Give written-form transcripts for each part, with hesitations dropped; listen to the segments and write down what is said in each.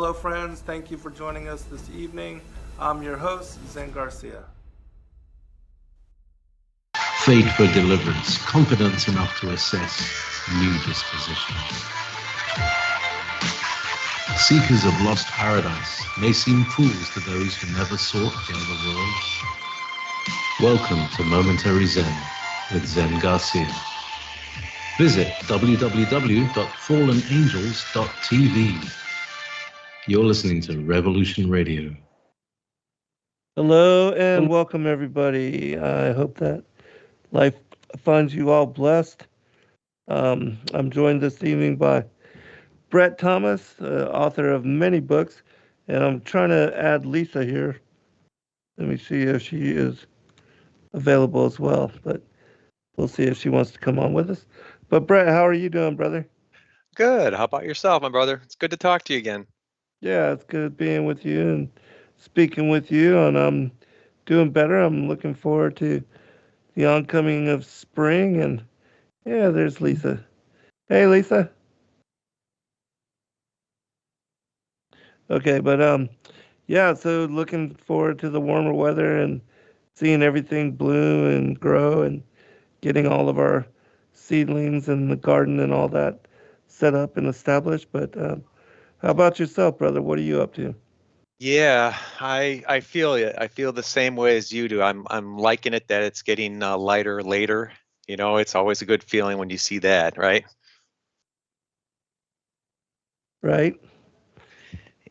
Hello friends, thank you for joining us this evening. I'm your host, Zen Garcia. Faith for deliverance, confidence enough to assess new disposition. Seekers of lost paradise may seem fools to those who never sought the other world. Welcome to Momentary Zen with Zen Garcia. Visit www.fallenangels.tv. You're listening to Revolution Radio. Hello and welcome everybody. I hope that life finds you all blessed. I'm joined this evening by Brett Thomas, author of many books, and I'm trying to add Lisa here. Let me see if she is available as well, but we'll see if she wants to come on with us. But Brett, how are you doing, brother? Good. How about yourself, my brother? It's good to talk to you again. Yeah, it's good being with you and speaking with you, and I'm doing better. I'm looking forward to the oncoming of spring, and yeah, there's Lisa. Hey, Lisa. Okay, but yeah, so looking forward to the warmer weather and seeing everything bloom and grow and getting all of our seedlings in the garden and all that set up and established. But how about yourself, brother? What are you up to? Yeah, I feel it. I feel the same way as you do. I'm liking it that it's getting lighter later. You know, it's always a good feeling when you see that, right? Right?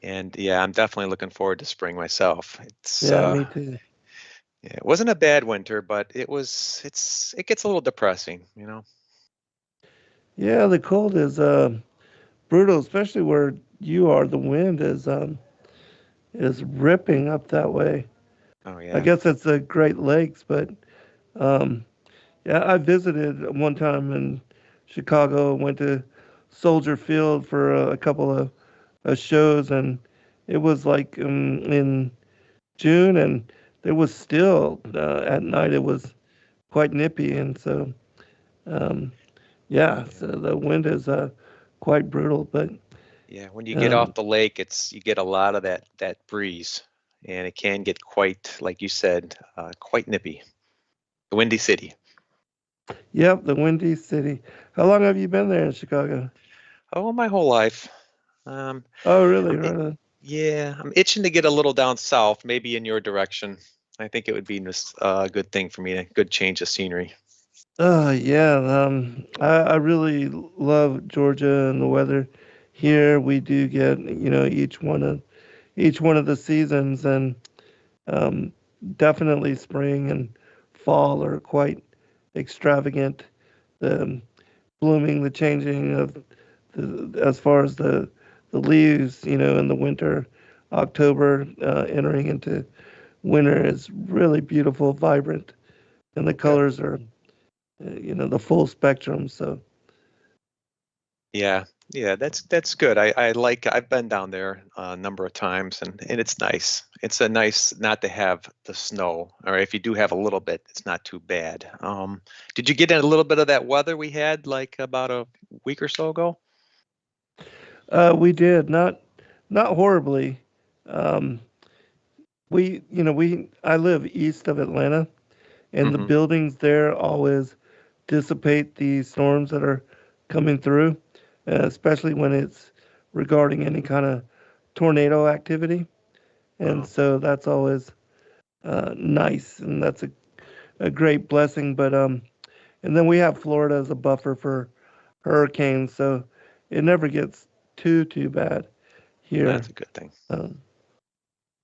And yeah, I'm definitely looking forward to spring myself. It's Yeah, me too. yeah, it wasn't a bad winter, but it gets a little depressing, you know. Yeah, the cold is brutal, especially where you are. The wind is ripping up that way. Oh I yeah. guess it's the Great Lakes, but um, yeah, I visited one time in Chicago. Went to Soldier Field for a couple of shows, and it was like in June, and there was still at night. It was quite nippy, and so yeah, so the wind is quite brutal. But Yeah, when you get off um, the lake, you get a lot of that breeze, and it can get quite, like you said, quite nippy. The Windy City. yep, the Windy City. How long have you been there in Chicago? Oh, my whole life. Um, Oh, really? I'm, Right on. yeah, I'm itching to get a little down south, maybe in your direction. I think it would be a good thing for me, a good change of scenery. Yeah. I really love Georgia and the weather here. We do get each one of the seasons, and um, definitely spring and fall are quite extravagant. The blooming, the changing of as far as the leaves, in the winter, October entering into winter is really beautiful, vibrant, and the Good. colors are the full spectrum. So Yeah, yeah, that's good. I've been down there a number of times, and it's nice. It's a nice not to have the snow, or if you do have a little bit, it's not too bad. Did you get in a little bit of that weather we had like about a week or so ago? we did not horribly. Um, I live east of Atlanta, and the Hmm. buildings there always dissipate the storms that are coming through, especially when it's regarding any kind of tornado activity. And Oh, so that's always nice, and that's a great blessing. But and then we have Florida as a buffer for hurricanes, so it never gets too bad here. that's a good thing. Um,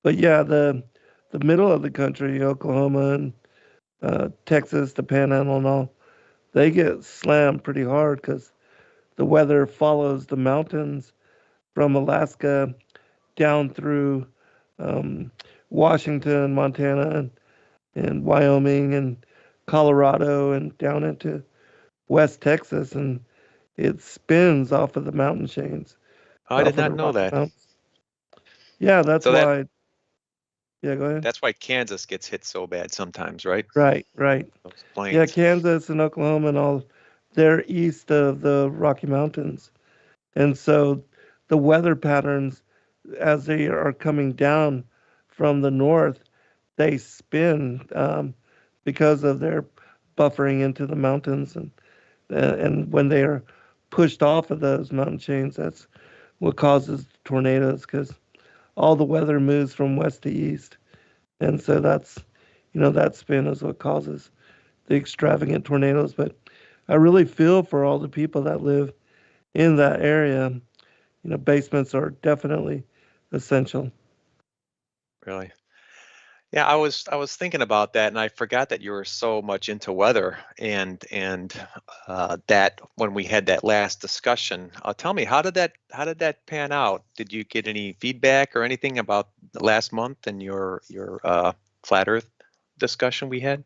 but yeah, the middle of the country, Oklahoma and Texas, the Panhandle and all, they get slammed pretty hard because the weather follows the mountains from Alaska down through um, Washington, Montana, and Wyoming and Colorado and down into West Texas, and it spins off of the mountain chains, Oh, I did off of not the know Rocky that. Mountains. Yeah, that's So that why. Yeah, go ahead. that's why Kansas gets hit so bad sometimes, right? Right. Those Yeah, plains. Kansas and Oklahoma and all, they're east of the Rocky Mountains. And so the weather patterns as they are coming down from the north, they spin because of their buffering into the mountains, and when they are pushed off of those mountain chains, that's what causes tornadoes, because all the weather moves from west to east, and so that's, that spin is what causes the extravagant tornadoes. But I really feel for all the people that live in that area. Basements are definitely essential. Really. Yeah, I was thinking about that, and I forgot that you were so much into weather, and that when we had that last discussion, tell me, how did that pan out? Did you get any feedback or anything about the last month and your flat Earth discussion we had?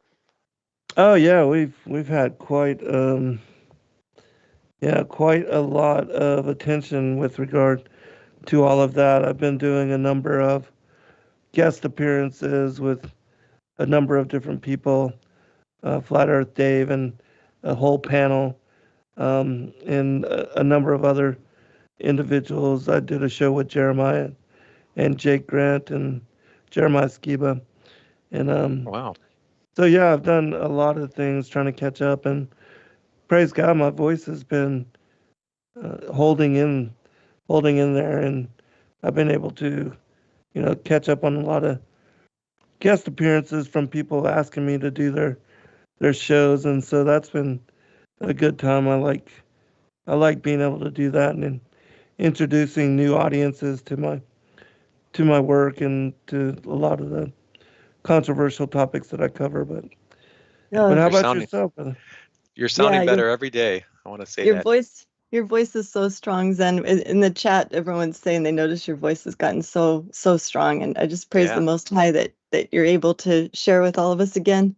Oh yeah, we've had quite quite a lot of attention with regard to all of that. I've been doing a number of guest appearances with a number of different people, Flat Earth Dave and a whole panel, and a number of other individuals. I did a show with Jeremiah and Jake Grant and Jeremiah Skiba, and Wow. so yeah, I've done a lot of things trying to catch up, and praise God, my voice has been holding in there, and I've been able to, catch up on a lot of guest appearances from people asking me to do their shows, and so that's been a good time. I like being able to do that and introducing new audiences to my work and to a lot of the controversial topics that I cover. But Oh, how You're about sounding yourself, brother? you're yeah, sounding better every day. I want to say your that. voice is so strong, Zen. In the chat, everyone's saying they notice your voice has gotten so strong, and I just praise the Yeah. Most High that you're able to share with all of us again.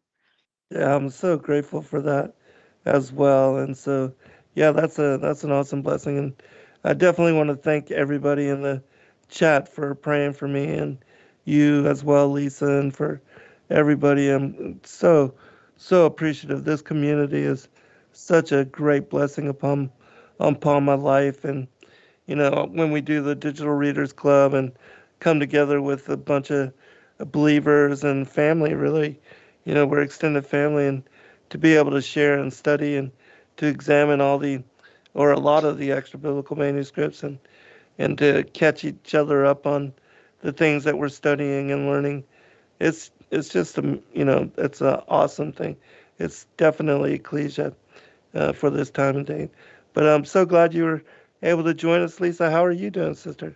Yeah, I'm so grateful for that as well. And so, yeah, that's an awesome blessing. And I definitely want to thank everybody in the chat for praying for me, and you as well, Lisa, and for everybody. I'm so appreciative. This community is such a great blessing upon my life. And when we do the Digital Readers Club and come together with a bunch of believers and family, really, we're extended family, and to be able to share and study and to examine or a lot of the extra biblical manuscripts, and to catch each other up on the things that we're studying and learning. It's just it's an awesome thing. It's definitely ecclesia for this time and day. But I'm so glad you were able to join us, Lisa. How are you doing, sister?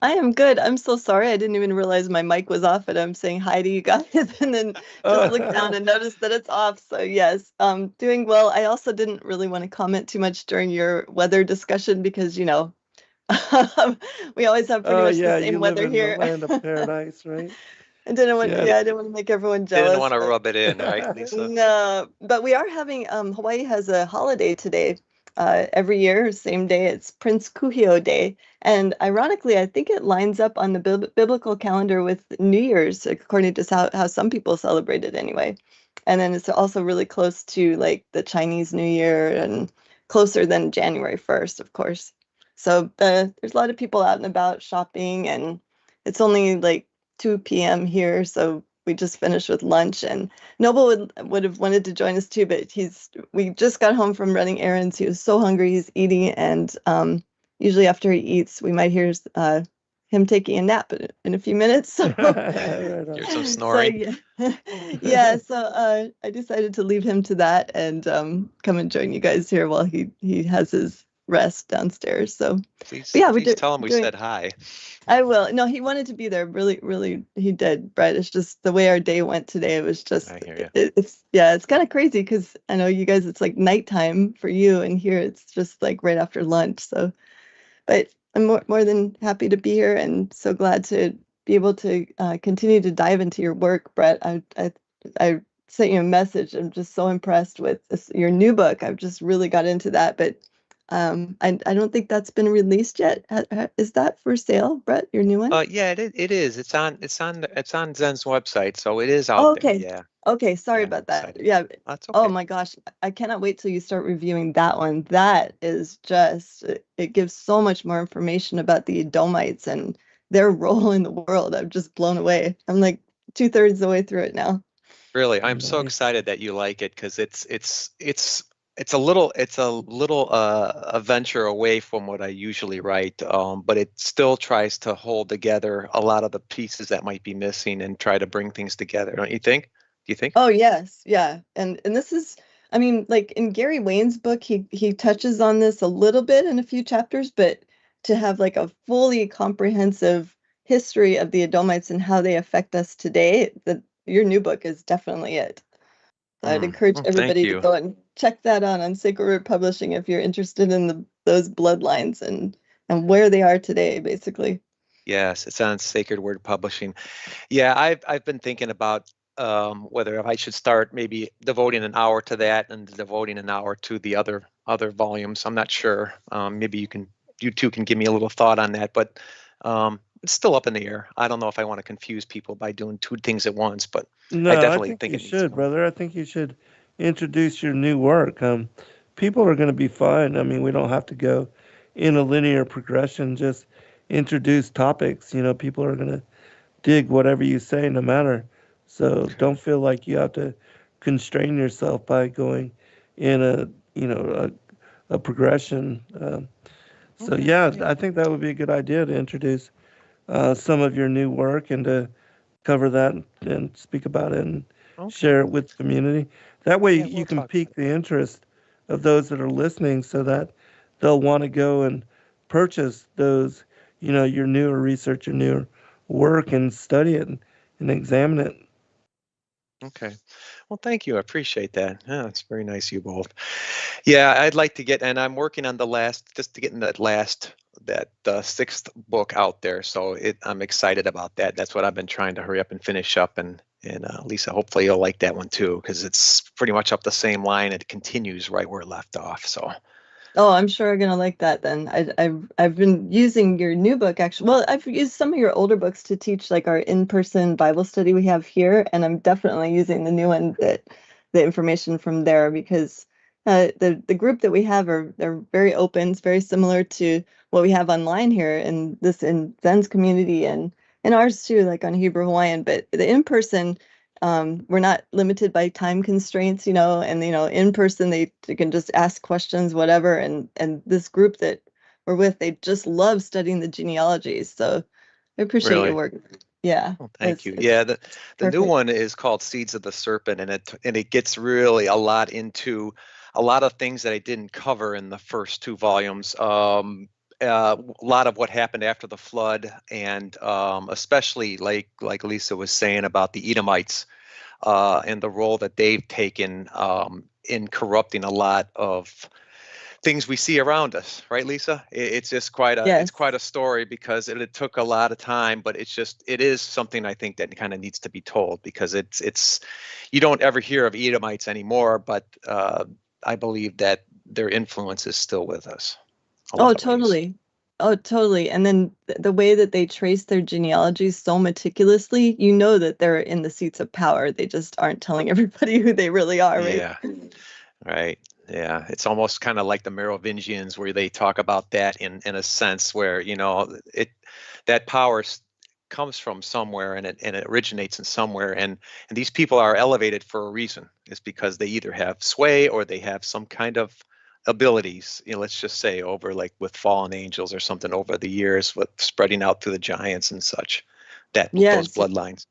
I am good. I'm so sorry. I didn't even realize my mic was off, and I'm saying hi to you guys, and then just looked down and noticed that it's off. So yes, doing well. I also didn't really want to comment too much during your weather discussion because we always have pretty much the same you weather live in here. the land of paradise, right? I didn't want, Yeah. I didn't want to make everyone Didn't jealous. want to rub it in, right, Lisa? No, but we are having Hawaii has a holiday today. Every year, same day, it's Prince Kuhio Day. And ironically, I think it lines up on the biblical calendar with New Year's, according to how some people celebrate it anyway. And then it's also really close to like the Chinese New Year and closer than January 1st, of course. So there's a lot of people out and about shopping, and it's only like 2 p.m. here, so we just finished with lunch, and Noble would have wanted to join us too, but we just got home from running errands. He was so hungry, he's eating, and usually after he eats, we might hear him taking a nap in a few minutes. So, Here's some snoring. So yeah, so I decided to leave him to that and come and join you guys here while he has his rest downstairs. So, Please, but yeah, please tell him we said hi. I will. No, he wanted to be there. Really, really, he did, Brett. It's just the way our day went today. It was just, I hear you. it's kind of crazy because I know you guys, it's like nighttime for you, and here it's just like right after lunch. So, but I'm more than happy to be here, and so glad to be able to continue to dive into your work, Brett. I sent you a message. I'm just so impressed with your new book. I've just really got into that, but I don't think that's been released yet. Is that for sale, Brett? Your new one? Yeah, it is. It's on Zen's website, so it is out Oh, there. okay. Yeah. Okay, sorry Yeah, about I'm that. excited. Yeah. That's Oh okay. my gosh, I cannot wait till you start reviewing that one. That is just it gives so much more information about the Edomites and their role in the world. I'm just blown away. I'm like 2/3 the way through it now. Really, I'm so Nice. excited that you like it because it's a little a venture away from what I usually write, but it still tries to hold together a lot of the pieces that might be missing and try to bring things together. Don't you think? Do you think? Oh yes, yeah. And this is, I mean, like in Gary Wayne's book, he touches on this a little bit in a few chapters, but to have like a fully comprehensive history of the Edomites and how they affect us today, your new book is definitely it. I'd encourage Well, thank everybody to you. go and check that out on Sacred Root Publishing if you're interested in those bloodlines and where they are today, basically. Yes, it's on Sacred Word Publishing. Yeah, I've been thinking about whether I should start maybe devoting an hour to that and devoting an hour to the other volumes. I'm not sure. Maybe you two can give me a little thought on that, but it's still up in the air. I don't know if I want to confuse people by doing two things at once, but I No, I definitely think think you it needs to should, go. brother. I think you should introduce your new work. People are going to be fine. I mean, we don't have to go in a linear progression. Just introduce topics. You know, people are going to dig whatever you say, no matter. So Okay. don't feel like you have to constrain yourself by going in a progression. So Okay. yeah, Yeah. I think that would be a good idea to introduce some of your new work and to cover that and speak about it and Okay. share it with the community. That way Yeah, you we'll can talk about pique the interest of those that are listening so that they'll want to go and purchase those, your newer research, your newer work and study it and examine it. it. Okay. Well, thank you. I appreciate that. Yeah, it's very nice of you both. Yeah, I'd like to get, and I'm working on just to get in that sixth book out there. So I'm excited about that. That's what I've been trying to hurry up and finish up. And Lisa, hopefully you'll like that one too, because it's pretty much up the same line. It continues right where it left off. So. Oh, I'm sure I'm gonna like that then. I've been using your new book actually. Well, I've used some of your older books to teach like our in-person Bible study we have here, and I'm definitely using the new one the information from there because the group that we have they're very open. It's very similar to what we have online here in Zen's community and ours too, like on Hebrew Hawaiian. But the in-person we're not limited by time constraints, and in person they can just ask questions, whatever. And this group that we're with, they just love studying the genealogies. So I appreciate your Really? work. Yeah, Well, thank you. it's Yeah, the new perfect. one is called Seeds of the Serpent, and it gets really a lot into a lot of things that I didn't cover in the first two volumes. A lot of what happened after the flood, and especially like Lisa was saying about the Edomites and the role that they've taken in corrupting a lot of things we see around us, right, Lisa? It's just Yes. it's quite a story because it took a lot of time, but it is something I think that kind of needs to be told because it's you don't ever hear of Edomites anymore, but I believe that their influence is still with us a Oh, lot of ways. totally. Oh, totally. And then the way that they trace their genealogies so meticulously, that they're in the seats of power. They just aren't telling everybody who they really are, right? Yeah, right. Yeah, it's almost kind of like the Merovingians where they talk about that in a sense where, that power comes from somewhere and it originates in somewhere and these people are elevated for a reason. It's because they either have sway or they have some kind of abilities, let's just say over like with fallen angels or something over the years with spreading out through the giants and such, those Yes. bloodlines.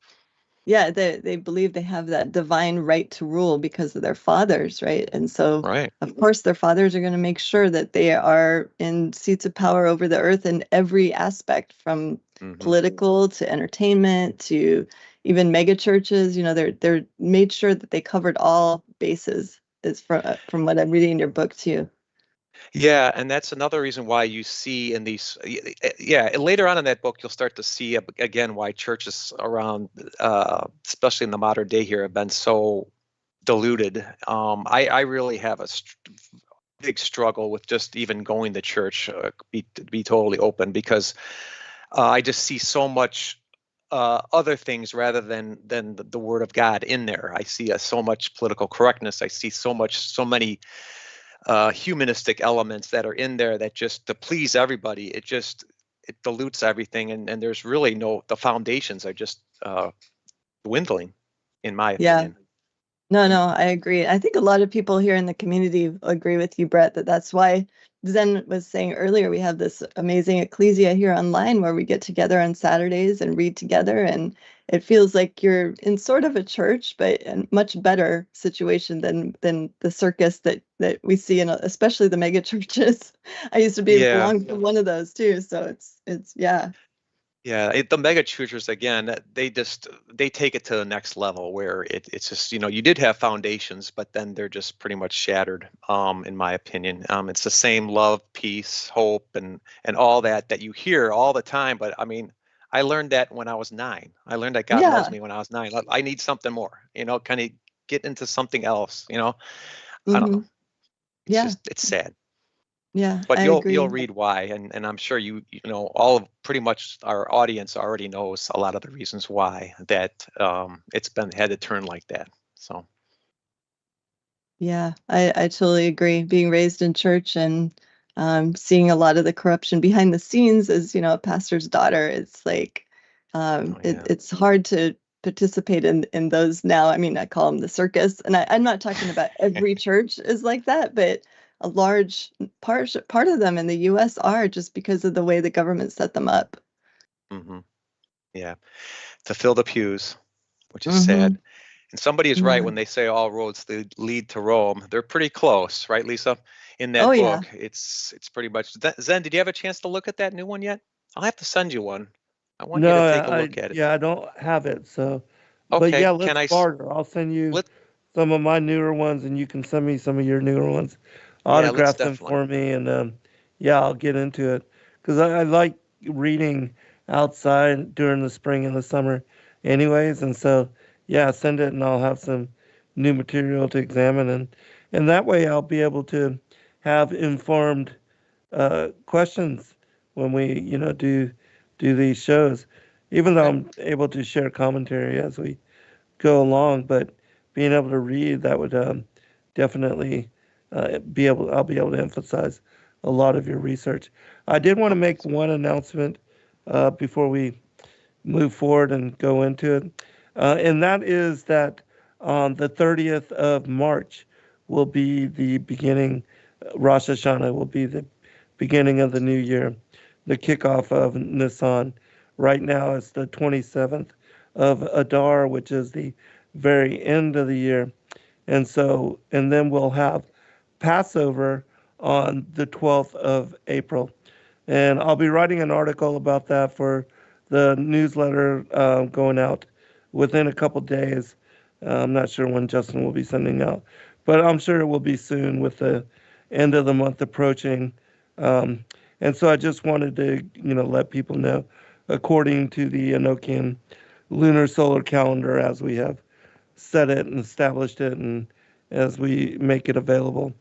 Yeah, they believe they have that divine right to rule because of their fathers, right? And so, Right. of course, their fathers are going to make sure that they are in seats of power over the earth in every aspect, from Hmm. political to entertainment to even mega churches. They're made sure that they covered all bases. Is from what I'm reading in your book too. Yeah, and that's another reason why you see in these, yeah, and later on in that book, you'll start to see again why churches around, especially in the modern day here, have been so diluted. I really have a big struggle with just even going to church, to be totally open, because I just see so much other things rather than the Word of God in there. I see so much political correctness. I see so many humanistic elements that are in there that just to please everybody. it dilutes everything, and there's really the foundations are just dwindling, in my Yeah. opinion. No, I agree. I think a lot of people here in the community agree with you, Brett, that's why Zen was saying earlier, we have this amazing ecclesia here online where we get together on Saturdays and read together. And it feels like you're in sort of a church, but a much better situation than the circus that we see in especially the mega churches. I used to belong to one of those too. So it's yeah. Yeah, the mega churches, again, they take it to the next level where it's just, you did have foundations, but then they're just pretty much shattered, in my opinion. It's the same love, peace, hope, and all that you hear all the time. But I mean, I learned that when I was 9. I learned that God loves me when I was 9. I need something more, kind of get into something else, I don't know. It's sad. Yeah, But I you'll agree. read why, and I'm sure all of pretty much our audience already knows a lot of the reasons why that it's had to turn like that. So yeah, I totally agree. Being raised in church and seeing a lot of the corruption behind the scenes as a pastor's daughter, it's like it's hard to participate in those now. I mean, I call them the circus, and I'm not talking about every church is like that, but a large part of them in the U.S. are, just because of the way the government set them up. mm-hmm. Yeah, to fill the pews, which is sad. And somebody is right when they say all roads lead to Rome. They're pretty close, right, Lisa? In that book, it's pretty much. Zen, did you have a chance to look at that new one yet? I'll have to send you one. I want you to take a look at it. Yeah, I don't have it, so. Okay. But yeah, let's barter. I'll send you some of my newer ones, and you can send me some of your newer ones. Autograph them for me, and yeah, I'll get into it because I like reading outside during the spring and the summer, anyways. And so, yeah, send it, and I'll have some new material to examine, and that way I'll be able to have informed questions when we, do these shows. Even though I'm able to share commentary as we go along, but being able to read, that would definitely I'll be able to emphasize a lot of your research. I did want to make one announcement before we move forward and go into it, and that is that on the 30th of March will be the beginning. Rosh Hashanah will be the beginning of the new year, the kickoff of Nisan. Right now it's the 27th of Adar, which is the very end of the year. And then we'll have Passover on the 12th of April. And I'll be writing an article about that for the newsletter going out within a couple days. I'm not sure when Justin will be sending out, but I'm sure it will be soon with the end of the month approaching. And so I just wanted to, let people know, according to the Enochian lunar solar calendar, as we have set it and established it, and as we make it available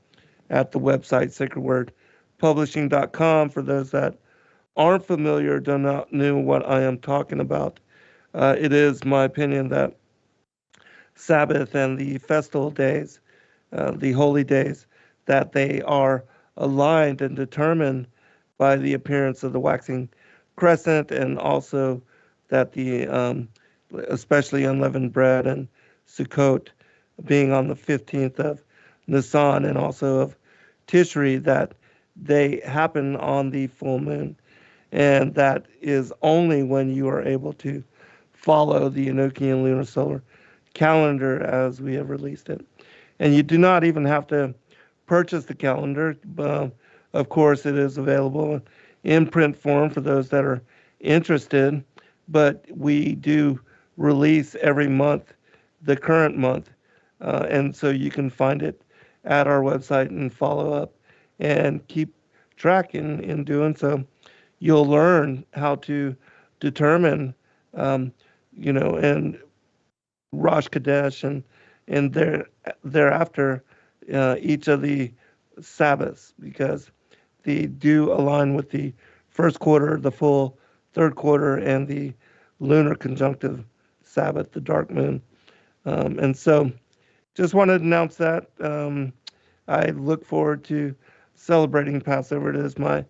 at the website sacredwordpublishing.com. For those that aren't familiar, do not know what I am talking about, it is my opinion that Sabbath and the festival days, the holy days, that they are aligned and determined by the appearance of the waxing crescent, and also that the especially unleavened bread and Sukkot being on the 15th of Nisan and also of Tishri, that they happen on the full moon. And that is only when you are able to follow the Enochian lunar solar calendar as we have released it. And you do not even have to purchase the calendar. Of course, it is available in print form for those that are interested, but we do release every month, the current month, and so you can find it at our website and follow up and keep track in doing so. You'll learn how to determine, and Rosh Kadesh and thereafter each of the Sabbaths, because they do align with the first quarter, the full third quarter, and the lunar conjunctive Sabbath, the dark moon. And so just wanted to announce that. I look forward to celebrating Passover. It is my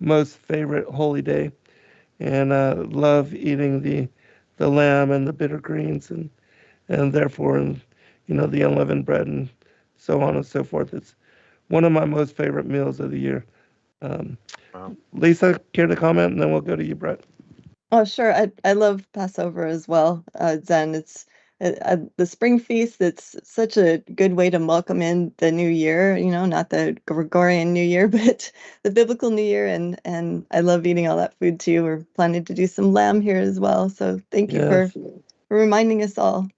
most favorite holy day and love eating the lamb and the bitter greens, and therefore, the unleavened bread and so on and so forth. It's one of my most favorite meals of the year. Um, Wow. Lisa, care to comment, and then we'll go to you, Brett. Oh, sure. I love Passover as well, Zen. It's the spring feast. It's such a good way to welcome in the new year, not the Gregorian New Year, but the biblical New Year. And I love eating all that food too. We're planning to do some lamb here as well. So thank you for Yes. reminding us all.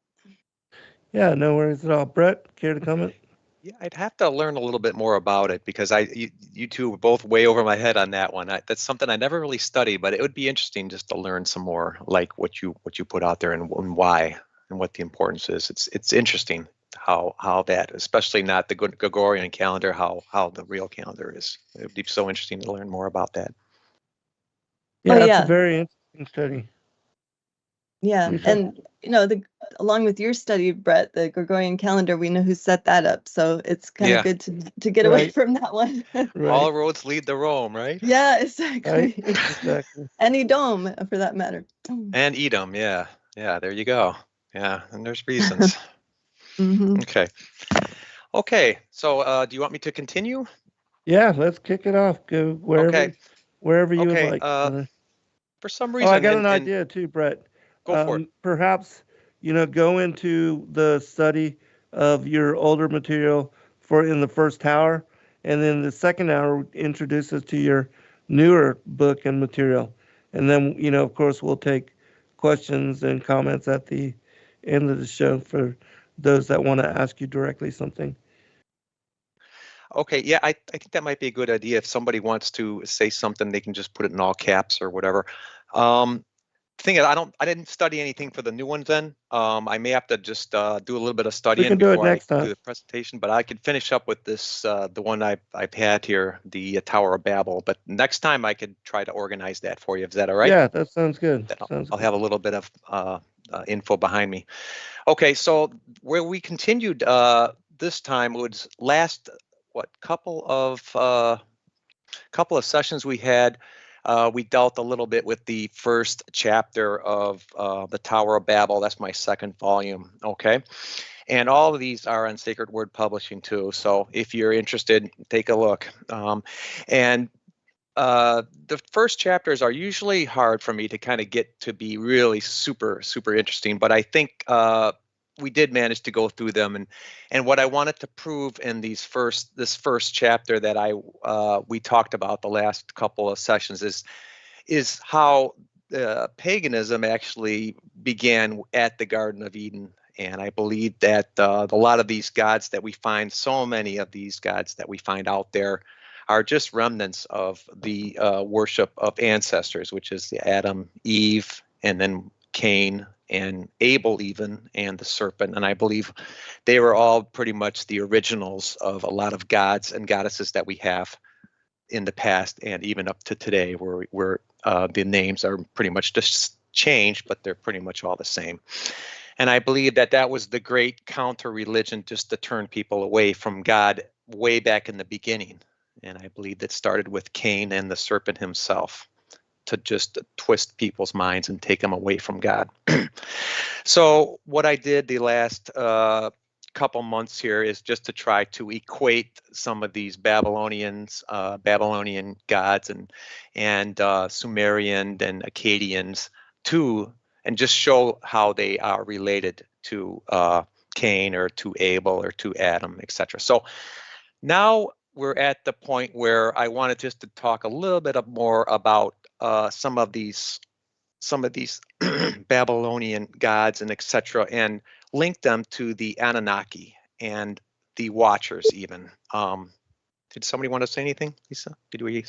Yeah, no worries at all. Brett, care to comment? Yeah, I'd have to learn a little bit more about it because you two were both way over my head on that one. That's something I never really studied, but it would be interesting just to learn some more, like what you put out there and why and what the importance is. It's interesting how that, especially not the Gregorian calendar, how the real calendar is. It would be so interesting to learn more about that. Yeah, Oh, that's a yeah. very interesting study. Yeah. Lisa? And, along with your study, Brett, the Gregorian calendar, we know who set that up. So it's kind of Yeah. good to get away Right. from that one. Right. All roads lead to Rome, right? Yeah, exactly. Right? Exactly. Any dome, for that matter. And Edom, yeah. Yeah, there you go. Yeah, and there's reasons. Mhm. Okay, so do you want me to continue? Yeah, let's kick it off. Go wherever you would Okay, like. for some Oh, I reason, got an and idea too, Brett. go for it. Perhaps, go into the study of your older material in the first hour, and then the second hour introduce us to your newer book and material. And then, of course, we'll take questions and comments at the end of the show for those that want to ask you directly something. Okay, yeah, I think that might be a good idea. If somebody wants to say something, they can just put it in all caps or whatever. Thing is, I didn't study anything for the new ones then. I may have to just do a little bit of We studying can do it before I next do time. the presentation, but I could finish up with this, the one I've had here, the Tower of Babel. But next time I could try to organize that for you. Is that all right? Yeah, that sounds good. Then Sounds I'll good. have a little bit of info behind me. Okay, so where we continued this time was last couple of sessions we had. We dealt a little bit with the first chapter of the Tower of Babel. That's my second volume. Okay, and all of these are on Sacred Word Publishing too. So if you're interested, take a look. And the first chapters are usually hard for me to kind of get to be really super interesting, but I think we did manage to go through them, and what I wanted to prove in this first chapter that we talked about the last couple of sessions is how paganism actually began at the Garden of Eden. And I believe that a lot of these gods that we find, so many of these gods that we find out there, are just remnants of the worship of ancestors, which is the Adam, Eve, and then Cain and Abel even, and the serpent. And I believe they were all pretty much the originals of a lot of gods and goddesses that we have in the past and even up to today, where the names are pretty much just changed, but they're pretty much all the same. And I believe that was the great counter religion, just to turn people away from God way back in the beginning. And I believe that started with Cain and the serpent himself, to just twist people's minds and take them away from God. So what I did the last couple months here is just to try to equate some of these Babylonian gods and Sumerian and Akkadians and just show how they are related to Cain or to Abel or to Adam, etc. So now we're at the point where I wanted just to talk a little bit more about some of these Babylonian gods and etc. and link them to the Anunnaki and the Watchers even. Did somebody want to say anything, Lisa? Did we?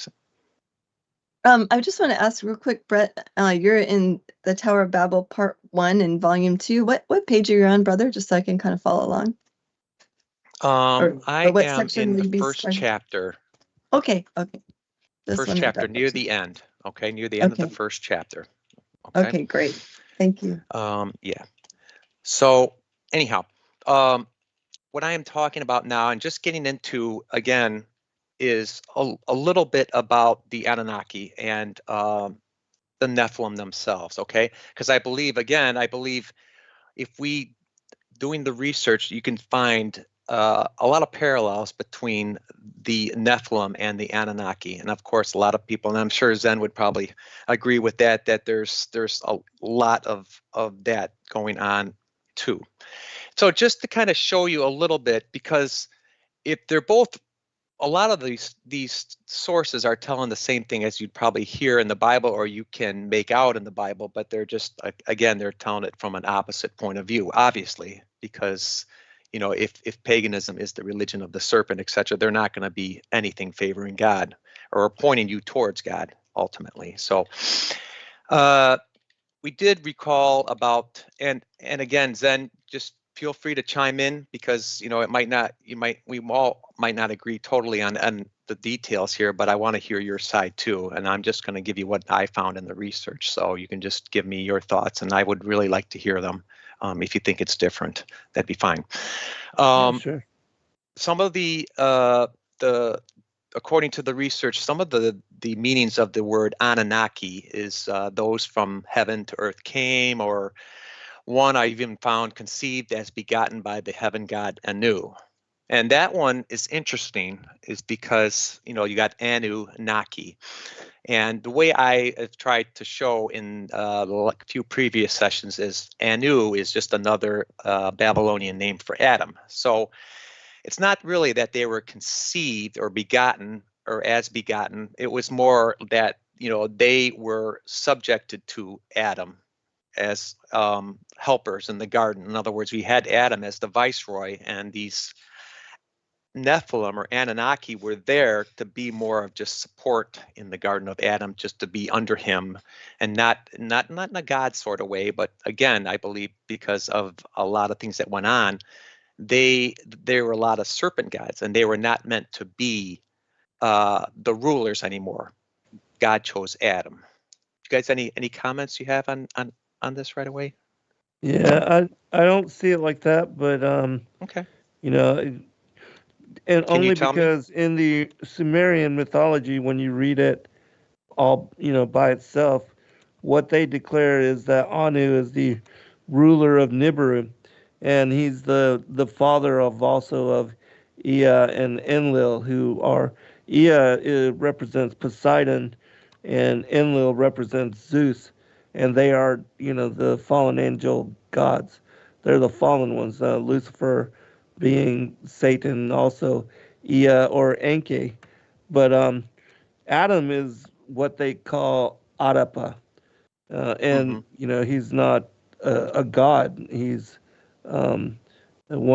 I just want to ask real quick, Brett, you're in the Tower of Babel Part 1 and Volume 2. What page are you on, brother? Just so I can kind of follow along. I what am section in will the you be first starting? chapter. Okay. First chapter, near the end. Okay, near the end of the first chapter. Okay, great. Thank you. Yeah. So anyhow, what I am talking about now and just getting into again is a little bit about the Anunnaki and the Nephilim themselves, okay? Because I believe if we doing the research, you can find a lot of parallels between the Nephilim and the Anunnaki. And of course, a lot of people, and I'm sure Zen would probably agree with that there's a lot of that going on too. So just to kind of show you a little bit, because if they're both, a lot of these sources are telling the same thing as you'd probably hear in the Bible, or you can make out in the Bible, but they're just, again, they're telling it from an opposite point of view, obviously, because, you know, if paganism is the religion of the serpent, etc., they're not going to be anything favoring God or pointing you towards God ultimately. So we did recall about, and again, Zen, just feel free to chime in, because, you know, we all might not agree totally on the details here, but I want to hear your side too. And I'm just going to give you what I found in the research. So you can just give me your thoughts, and I would really like to hear them. If you think it's different, that'd be fine. Sure. Some of the according to the research, some of the meanings of the word Anunnaki is those from heaven to earth came, or one I even found conceived as begotten by the heaven god Anu. And that one is interesting, is because, you know, you got Anunnaki. And the way I have tried to show in a few previous sessions is Anu is just another Babylonian name for Adam. So it's not really that they were conceived or begotten or as begotten. It was more that, you know, they were subjected to Adam as helpers in the garden. In other words, we had Adam as the viceroy, and these Nephilim or Anunnaki were there to be more of just support in the Garden of Adam, just to be under him, and not in a God sort of way, but again, I believe because of a lot of things that went on, there were a lot of serpent gods, and they were not meant to be the rulers anymore. God chose Adam. You guys, any comments you have on this right away? Yeah, I don't see it like that, but Okay. you know, and Can you only tell me? because in the Sumerian mythology, when you read it all, you know, by itself, what they declare is that Anu is the ruler of Nibiru, and he's the father of also of Ea and Enlil, who are Ea represents Poseidon, and Enlil represents Zeus, and they are, you know, the fallen angel gods. They're the fallen ones. Lucifer being Satan, also Ea or Enki, but Adam is what they call Adapa, and you know, he's not a god. He's one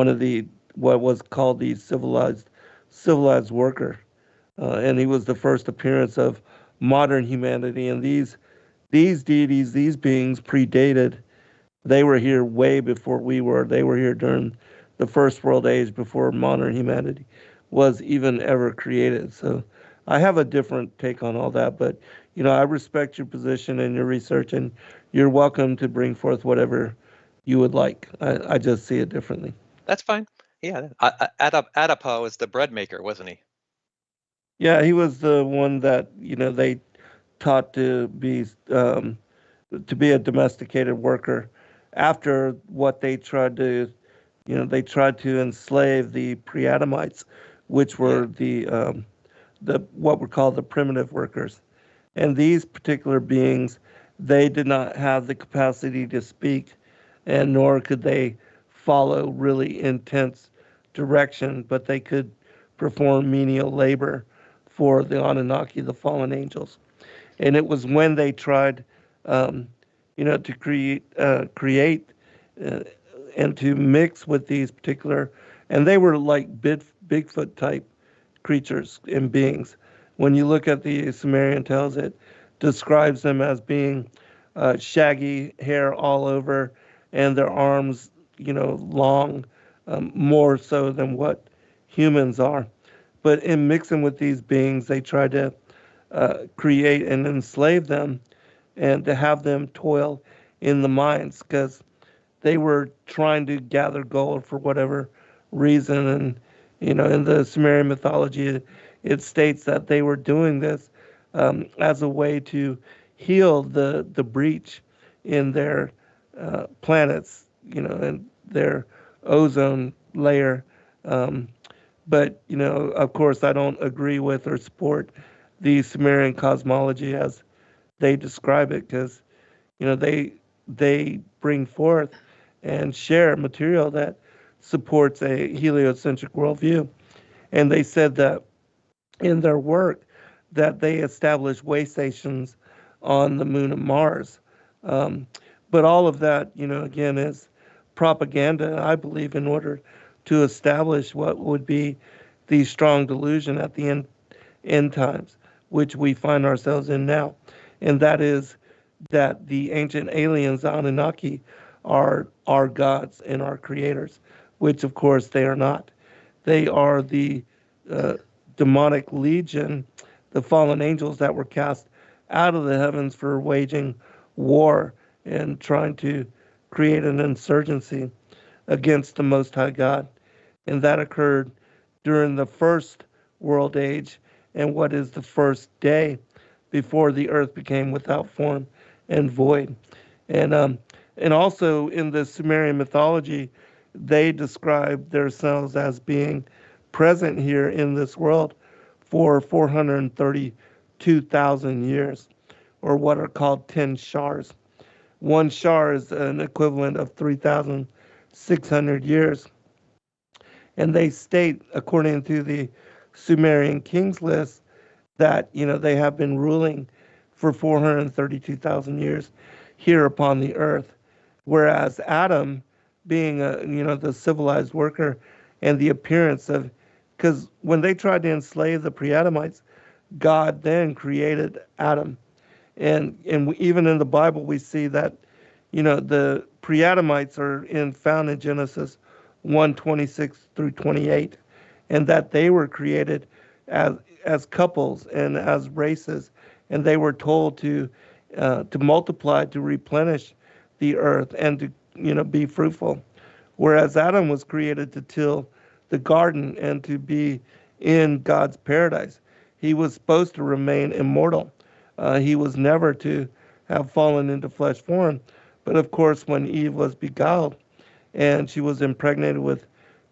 of the what was called the civilized worker, and he was the first appearance of modern humanity. And these deities, these beings predated. They were here way before we were. They were here during the first world age, before modern humanity was even ever created. So I have a different take on all that, but you know, I respect your position and your research, and you're welcome to bring forth whatever you would like. I just see it differently. That's fine. Yeah, Adapa was the bread maker, wasn't he? Yeah, he was the one that, you know, they taught to be a domesticated worker. After what they tried to, you know, they tried to enslave the pre-Adamites, which were the what were called the primitive workers. And these particular beings, they did not have the capacity to speak, and nor could they follow really intense direction, but they could perform menial labor for the Anunnaki, the fallen angels. And it was when they tried, you know, to create and to mix with these particular, and they were like Bigfoot type creatures and beings. When you look at the Sumerian tales, it describes them as being shaggy hair all over, and their arms, you know, long, more so than what humans are. But in mixing with these beings, they try to create and enslave them, and to have them toil in the mines, because they were trying to gather gold for whatever reason. And you know, in the Sumerian mythology, it states that they were doing this as a way to heal the breach in their planets, and their ozone layer. But of course, I don't agree with or support the Sumerian cosmology as they describe it, because they bring forth and share material that supports a heliocentric worldview. And they said that in their work that they established way stations on the moon and Mars. Um, but all of that, again, is propaganda, I believe, in order to establish what would be the strong delusion at the end times, which we find ourselves in now. And that is that the ancient aliens, the Anunnaki, are our gods and our creators, which of course they are not. They are the uh, demonic legion, the fallen angels that were cast out of the heavens for waging war and trying to create an insurgency against the Most High God. And that occurred during the first world age and what is the first day before the earth became without form and void. And also in the Sumerian mythology, they describe themselves as being present here in this world for 432,000 years, or what are called 10 shars. One shar is an equivalent of 3,600 years. And they state, according to the Sumerian kings list, that they have been ruling for 432,000 years here upon the earth, whereas Adam, being the civilized worker and the appearance of, because when they tried to enslave the pre-Adamites, God then created Adam. And even in the Bible we see that the pre-Adamites are found in Genesis 1:26 through 28, and that they were created as couples and as races, and they were told to multiply, to replenish the earth, and to be fruitful. Whereas Adam was created to till the garden and to be in God's paradise. He was supposed to remain immortal. He was never to have fallen into flesh form. But of course, when Eve was beguiled and she was impregnated with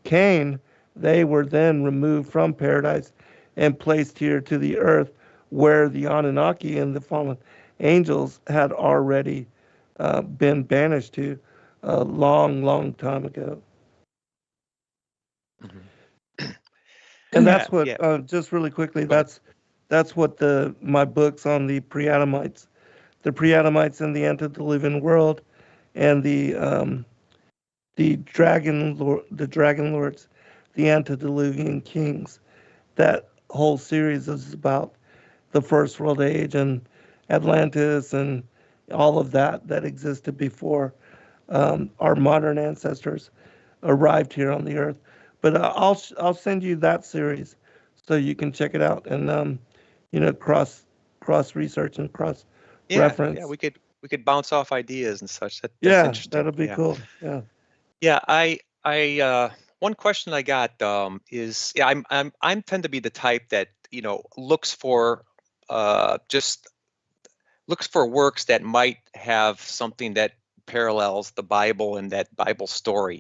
Cain, they were then removed from paradise and placed here to the earth, where the Anunnaki and the fallen angels had already been banished to a long, long time ago. Mm-hmm. And that's what, Yeah. just really quickly, that's what my books on the pre-Adamites, and the antediluvian world, and the dragon lords, the antediluvian kings. That whole series is about the first world age and Atlantis and all of that existed before our modern ancestors arrived here on the earth. But I'll send you that series so you can check it out and cross research and cross reference. Yeah, we could bounce off ideas and such. That's interesting. That'll be cool. Yeah, I one question I got is, I'm tend to be the type that looks for works that might have something that parallels the Bible and that Bible story,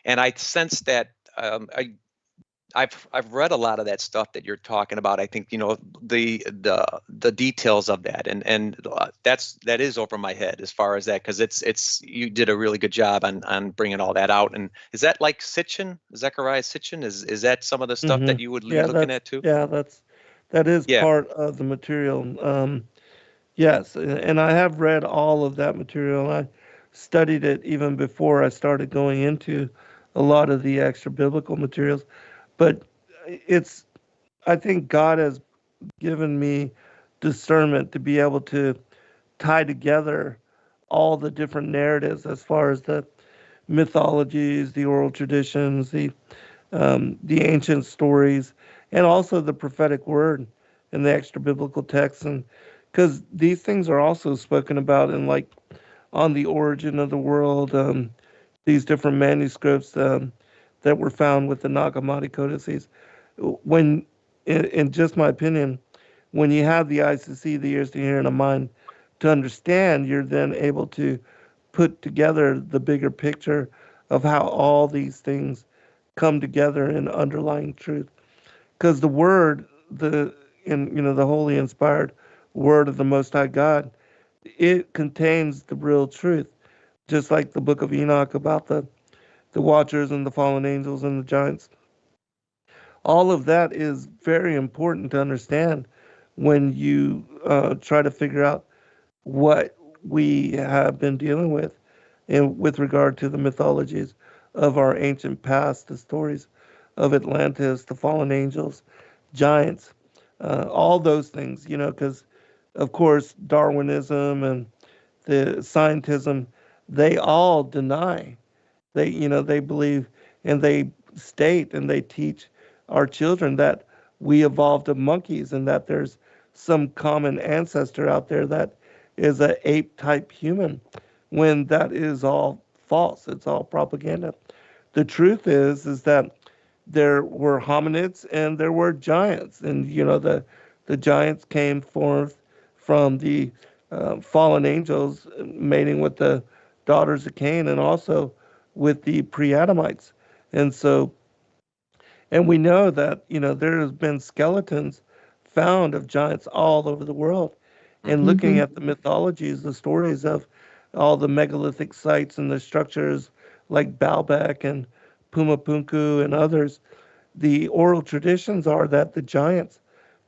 and I sense that I've read a lot of that stuff that you're talking about. I think the details of that, and that is over my head as far as that, because it's you did a really good job on bringing all that out. And is that like Sitchin, Zechariah Sitchin? Is that some of the stuff that you would be looking at too? Yeah, that is part of the material. Yes, and I have read all of that material. I studied it even before I started going into a lot of the extra biblical materials. But I think God has given me discernment to be able to tie together all the different narratives as far as the mythologies, the oral traditions, the ancient stories, and also the prophetic word and the extra biblical texts. And because these things are also spoken about in, like, on the origin of the world, these different manuscripts that were found with the Nag Hammadi codices. When, in just my opinion, when you have the eyes to see, the ears to hear, and a mind to understand, you're then able to put together the bigger picture of how all these things come together in underlying truth. Because the word, the holy inspired word of the Most High God, it contains the real truth. Just like the book of Enoch about the Watchers and the fallen angels and the giants. All of that is very important to understand when you try to figure out what we have been dealing with and with regard to the mythologies of our ancient past, the stories of Atlantis, the fallen angels, giants, all those things, because of course Darwinism and the scientism, they all deny. They believe and they state and they teach our children that we evolved of monkeys and that there's some common ancestor out there that is a ape type human, when that is all false. It's all propaganda. The truth is that there were hominids and there were giants, and the giants came forth from the fallen angels mating with the daughters of Cain, and also with the pre-Adamites. And so, and we know that there has been skeletons found of giants all over the world. And looking Mm-hmm. at the mythologies, the stories of all the megalithic sites and the structures like Baalbek and Pumapunku and others, the oral traditions are that the giants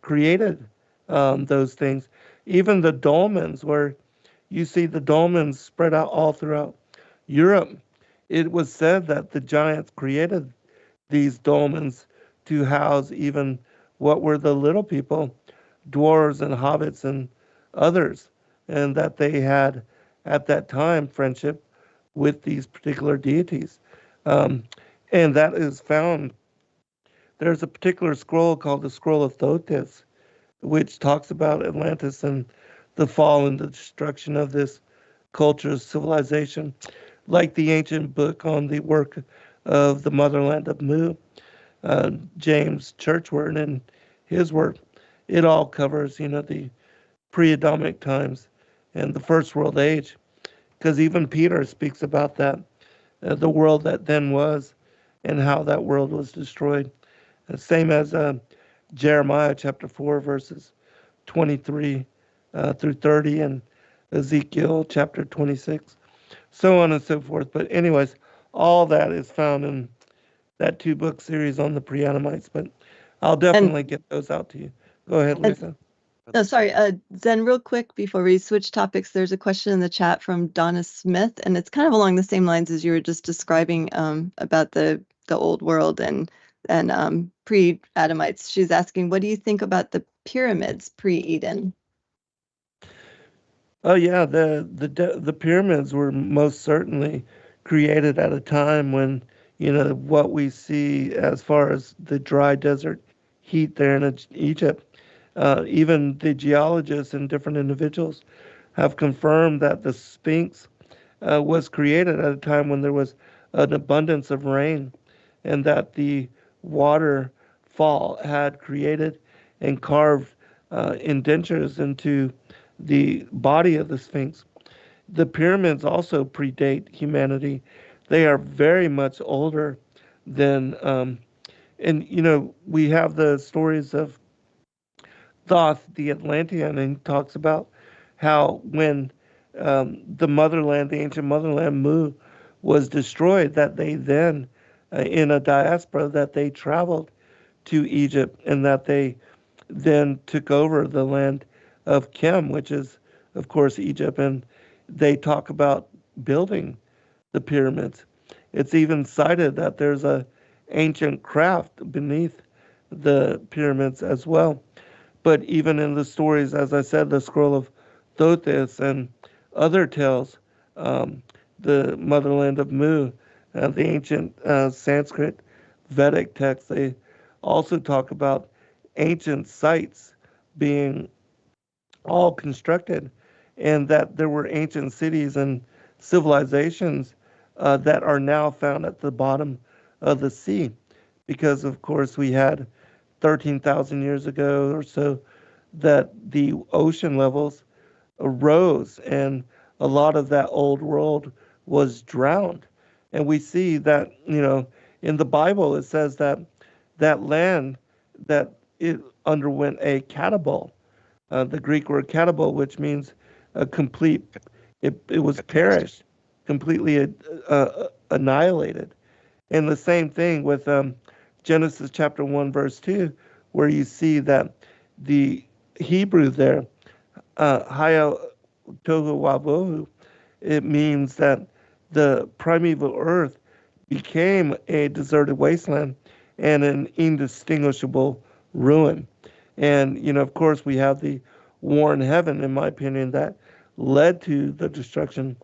created those things. Even the dolmens, where you see the dolmens spread out all throughout Europe, it was said that the giants created these dolmens to house even what were the little people, dwarves and hobbits and others, and that they had at that time friendship with these particular deities. Um, and that is found. There's a particular scroll called the Scroll of Thoth, which talks about Atlantis and the fall and the destruction of this culture's civilization, like the ancient book on the work of the motherland of Mu, James Churchward and his work. It all covers, the pre-Adamic times and the first world age, because even Peter speaks about that, the world that then was, and how that world was destroyed. Same as Jeremiah chapter 4, verses 23 through 30, and Ezekiel chapter 26, so on and so forth. But anyways, all that is found in that two-book series on the pre-Adamites, but I'll And definitely get those out to you. Go ahead, and Lisa. no, sorry, Zen, real quick before we switch topics, there's a question in the chat from Donna Smith, and it's kind of along the same lines as you were just describing about the old world and pre-Adamites. She's asking, what do you think about the pyramids pre-Eden? Oh yeah, the pyramids were most certainly created at a time when what we see as far as the dry desert heat there in Egypt. Even the geologists and different individuals have confirmed that the Sphinx was created at a time when there was an abundance of rain, and that the waterfall had created and carved indentures into the body of the Sphinx. The pyramids also predate humanity. They are very much older than, and we have the stories of Thoth, the Atlantean, and he talks about how when the ancient motherland, Mu, was destroyed, that they then, in a diaspora, that they traveled to Egypt and that they then took over the land of Kem, which is, of course, Egypt, and they talk about building the pyramids. It's even cited that there's a ancient craft beneath the pyramids as well. But even in the stories, as I said, the scroll of Thoth and other tales, um, the motherland of Mu, the ancient Sanskrit Vedic texts, they also talk about ancient sites being all constructed, and that there were ancient cities and civilizations that are now found at the bottom of the sea, because of course we had 13,000 years ago or so that the ocean levels rose, and a lot of that old world was drowned. And we see that, in the Bible, it says that that land, that it underwent a katabole, the Greek word katabole, which means a complete, it was perished, completely annihilated. And the same thing with Genesis chapter 1, verse 2, where you see that the Hebrew there, Haya Tohu Wabohu, it means that the primeval earth became a deserted wasteland and an indistinguishable ruin. And, of course, we have the war in heaven, in my opinion, that led to the destruction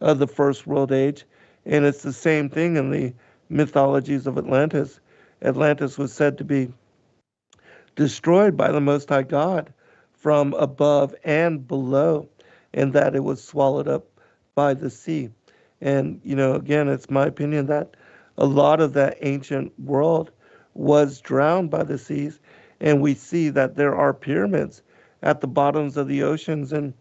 of the first world age. And it's the same thing in the mythologies of Atlantis. Atlantis was said to be destroyed by the Most High God from above and below, and that it was swallowed up by the sea. And, again, it's my opinion that a lot of that ancient world was drowned by the seas. And we see that there are pyramids at the bottoms of the oceans in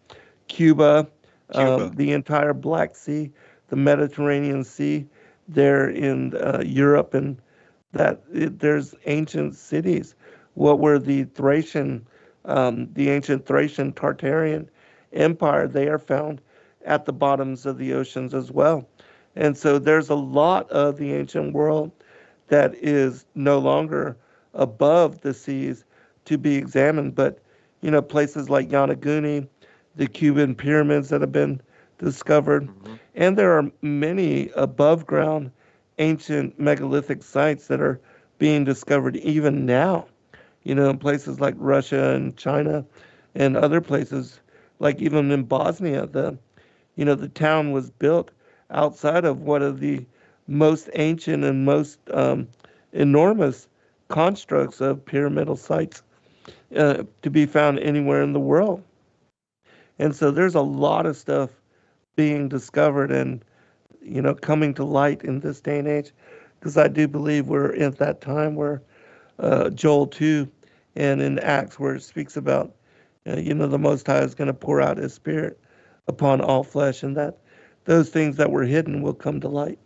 Cuba, the entire Black Sea, the Mediterranean Sea, there in Europe, and there's ancient cities. What were the ancient Thracian Tartarian Empire? They are found at the bottoms of the oceans as well. And so there's a lot of the ancient world that is no longer above the seas to be examined. But, places like Yonaguni, the Cuban pyramids that have been discovered, and there are many above ground ancient megalithic sites that are being discovered even now, in places like Russia and China and other places, like even in Bosnia, the town was built outside of one of the most ancient and most enormous constructs of pyramidal sites to be found anywhere in the world. And so there's a lot of stuff being discovered and, coming to light in this day and age, because I do believe we're at that time where Joel 2 and in Acts, where it speaks about, the Most High is going to pour out his Spirit upon all flesh, and that those things that were hidden will come to light.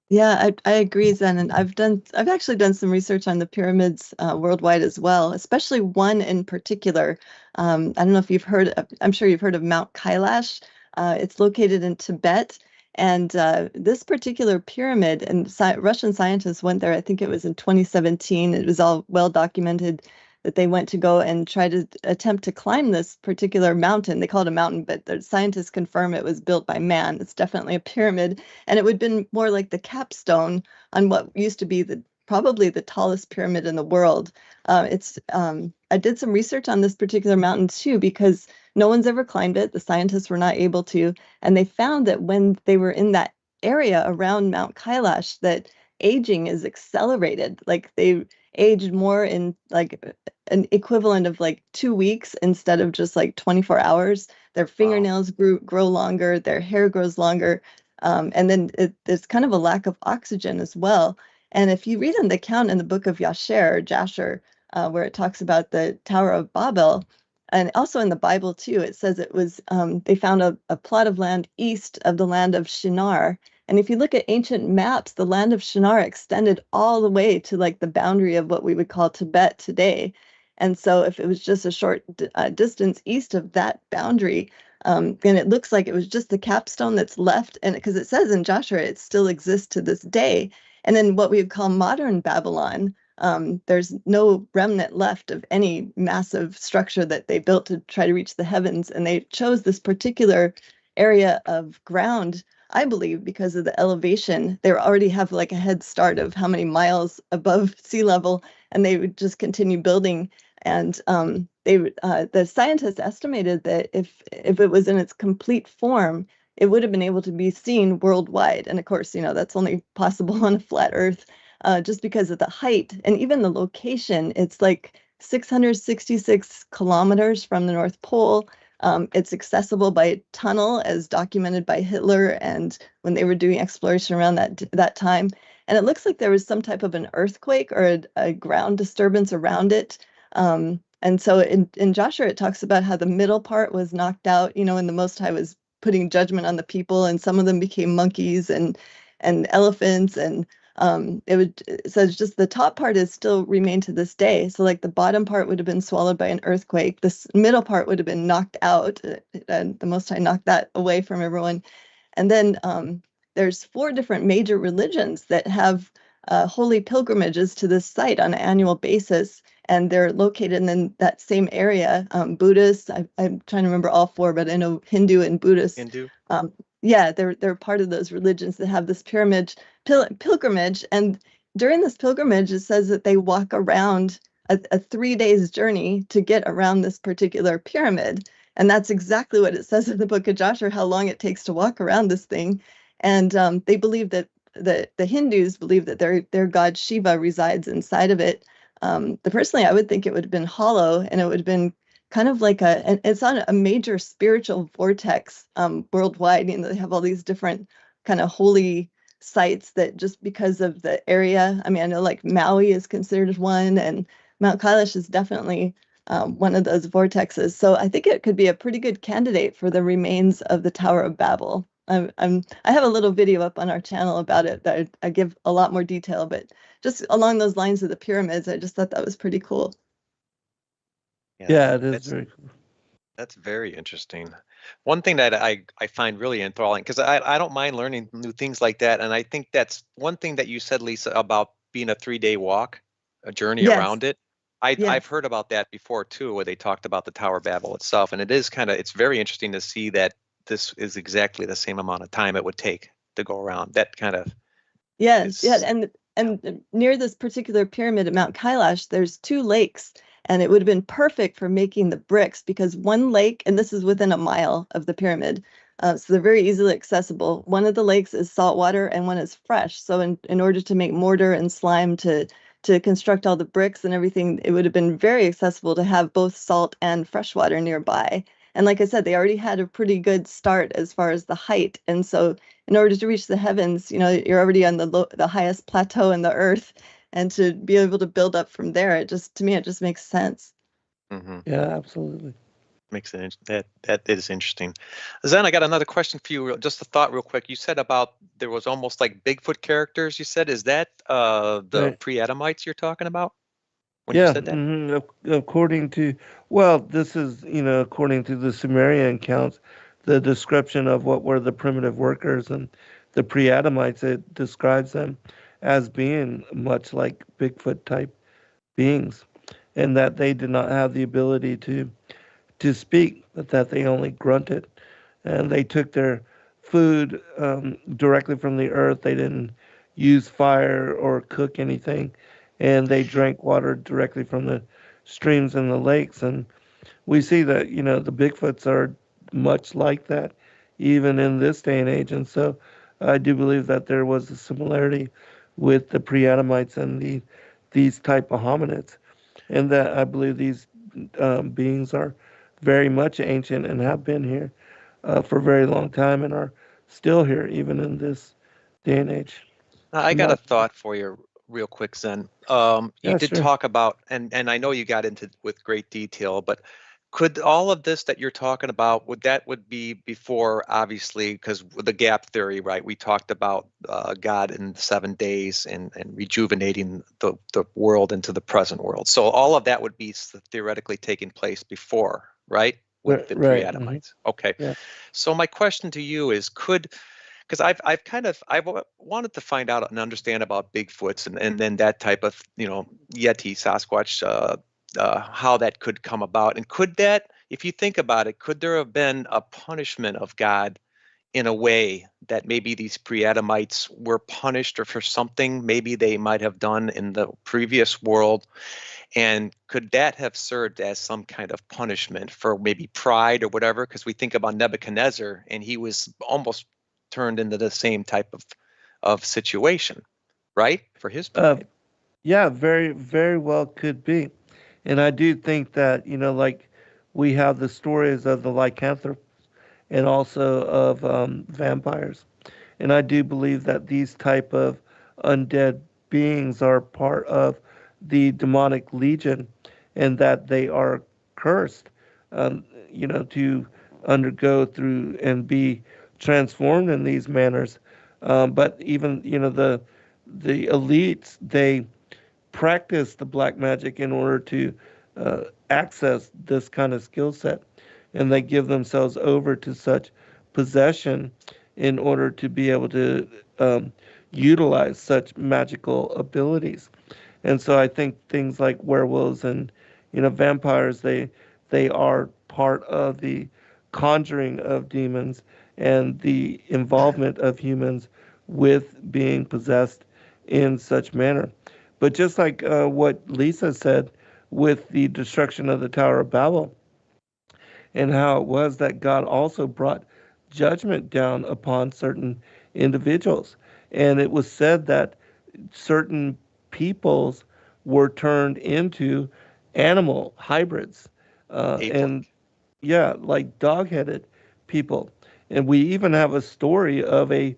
Yeah, I agree, Zen, and I've actually done some research on the pyramids worldwide as well, especially one in particular. I don't know if you've heard of, I'm sure you've heard of Mount Kailash. It's located in Tibet, and this particular pyramid, and Russian scientists went there, I think it was in 2017. It was all well documented that they went to go and try to attempt to climb this particular mountain. They call it a mountain, but the scientists confirm it was built by man. It's definitely a pyramid, and it would have been more like the capstone on what used to be probably the tallest pyramid in the world. I did some research on this particular mountain too, because no one's ever climbed it. The scientists were not able to, and they found that when they were in that area around Mount Kailash, that aging is accelerated. Like they aged more in like an equivalent of like 2 weeks instead of just like 24 hours. Their fingernails grow longer, their hair grows longer, and then there's kind of a lack of oxygen as well. And if you read in the account in the book of Jasher, where it talks about the Tower of Babel, and also in the Bible too, it says it was they found a plot of land east of the land of Shinar. And if you look at ancient maps, the land of Shinar extended all the way to like the boundary of what we would call Tibet today. And so if it was just a short distance east of that boundary, then it looks like it was just the capstone that's left. And because it says in Joshua, it still exists to this day. And then what we would call modern Babylon, there's no remnant left of any massive structure that they built to try to reach the heavens. And they chose this particular area of ground, I believe, because of the elevation. They already have like a head start of how many miles above sea level, and they would just continue building. And the scientists estimated that if it was in its complete form, it would have been able to be seen worldwide. And of course, that's only possible on a flat Earth, just because of the height and even the location. It's like 666 kilometers from the North Pole. It's accessible by tunnel, as documented by Hitler and when they were doing exploration around that time. And it looks like there was some type of an earthquake or a ground disturbance around it. And so in Joshua, it talks about how the middle part was knocked out, and the Most High was putting judgment on the people, and some of them became monkeys and elephants, and it says just the top part is still remained to this day. So like the bottom part would have been swallowed by an earthquake. This middle part would have been knocked out, and the Most High knocked that away from everyone. And then there's 4 different major religions that have holy pilgrimages to this site on an annual basis, and they're located in that same area. Buddhists, I'm trying to remember all 4, but I know Hindu and Buddhist. Hindu. Yeah, they're part of those religions that have this pilgrimage, and during this pilgrimage, it says that they walk around a 3 days journey to get around this particular pyramid, and that's exactly what it says in the book of Joshua, how long it takes to walk around this thing. And they believe that the Hindus believe that their god Shiva resides inside of it. Personally, I would think it would have been hollow, and it would have been kind of like it's on a major spiritual vortex worldwide. They have all these different kind of holy sites that just because of the area. I mean, I know like Maui is considered one, and Mount Kailash is definitely one of those vortexes. So I think it could be a pretty good candidate for the remains of the Tower of Babel. I have a little video up on our channel about it that I give a lot more detail, but just along those lines of the pyramids, I just thought that was pretty cool. Yeah, it is very cool. That's very interesting. One thing that I find really enthralling, because I don't mind learning new things like that, and I think that's one thing that you said, Lisa, about being a 3-day walk, a journey around it. I've heard about that before too, where they talked about the Tower of Babel itself, and it's very interesting to see that this is exactly the same amount of time it would take to go around. That kind of and near this particular pyramid at Mount Kailash, there's 2 lakes, and it would have been perfect for making the bricks, because one lake, and this is within a mile of the pyramid, so they're very easily accessible. One of the lakes is saltwater and one is fresh. So in order to make mortar and slime to construct all the bricks and everything, it would have been very accessible to have both salt and fresh water nearby. And like I said, they already had a pretty good start as far as the height. And so in order to reach the heavens, you're already on the highest plateau in the earth. And to be able to build up from there, to me, it just makes sense. Mm-hmm. Yeah, absolutely. Makes it that is interesting. Zen, I got another question for you. Just a thought real quick. You said about there was almost like Bigfoot characters. You said, is that the pre-Edomites you're talking about? When you said that? Mm-hmm. According to this is according to the Sumerian accounts, the description of what were the primitive workers and the pre-Edomites, it describes them as being much like Bigfoot type beings, and that they did not have the ability to speak, but that they only grunted, and they took their food directly from the earth. They didn't use fire or cook anything, and they drank water directly from the streams and the lakes. And we see that the Bigfoots are much like that even in this day and age. And so I do believe that there was a similarity with the pre-Adamites and these type of hominids, and that I believe these beings are very much ancient and have been here for a very long time and are still here even in this day and age. I got a thought for you real quick, Zen. You did talk about, and I know you got into with great detail, but could all of this that you're talking about, would be before, obviously, because the gap theory, right? We talked about God in 7 days and rejuvenating the world into the present world. So all of that would be theoretically taking place before, right? With the pre-Adamites. Mm-hmm. Okay. Yeah. So my question to you is, because I've wanted to find out and understand about Bigfoots and then that type of Yeti, Sasquatch, how that could come about, and could that, if you think about it, could there have been a punishment of God in a way that maybe these pre-Adamites were punished or for something maybe they might have done in the previous world, and could that have served as some kind of punishment for maybe pride or whatever? Because we think about Nebuchadnezzar, and he was almost turned into the same type of situation, right? For his pride. Yeah, very, very well could be. And I do think that, like we have the stories of the lycanthropes and also of vampires. And I do believe that these type of undead beings are part of the demonic legion. and that they are cursed, to undergo through and be transformed in these manners. But even, the elites, they practice the black magic in order to access this kind of skill set, and they give themselves over to such possession in order to be able to utilize such magical abilities. And so I think things like werewolves and vampires, they are part of the conjuring of demons and the involvement of humans with being possessed in such manner. But just like what Lisa said with the destruction of the Tower of Babel, and how it was that God also brought judgment down upon certain individuals. And it was said that certain peoples were turned into animal hybrids. And Ape-like. yeah, like dog-headed people. And we even have a story of a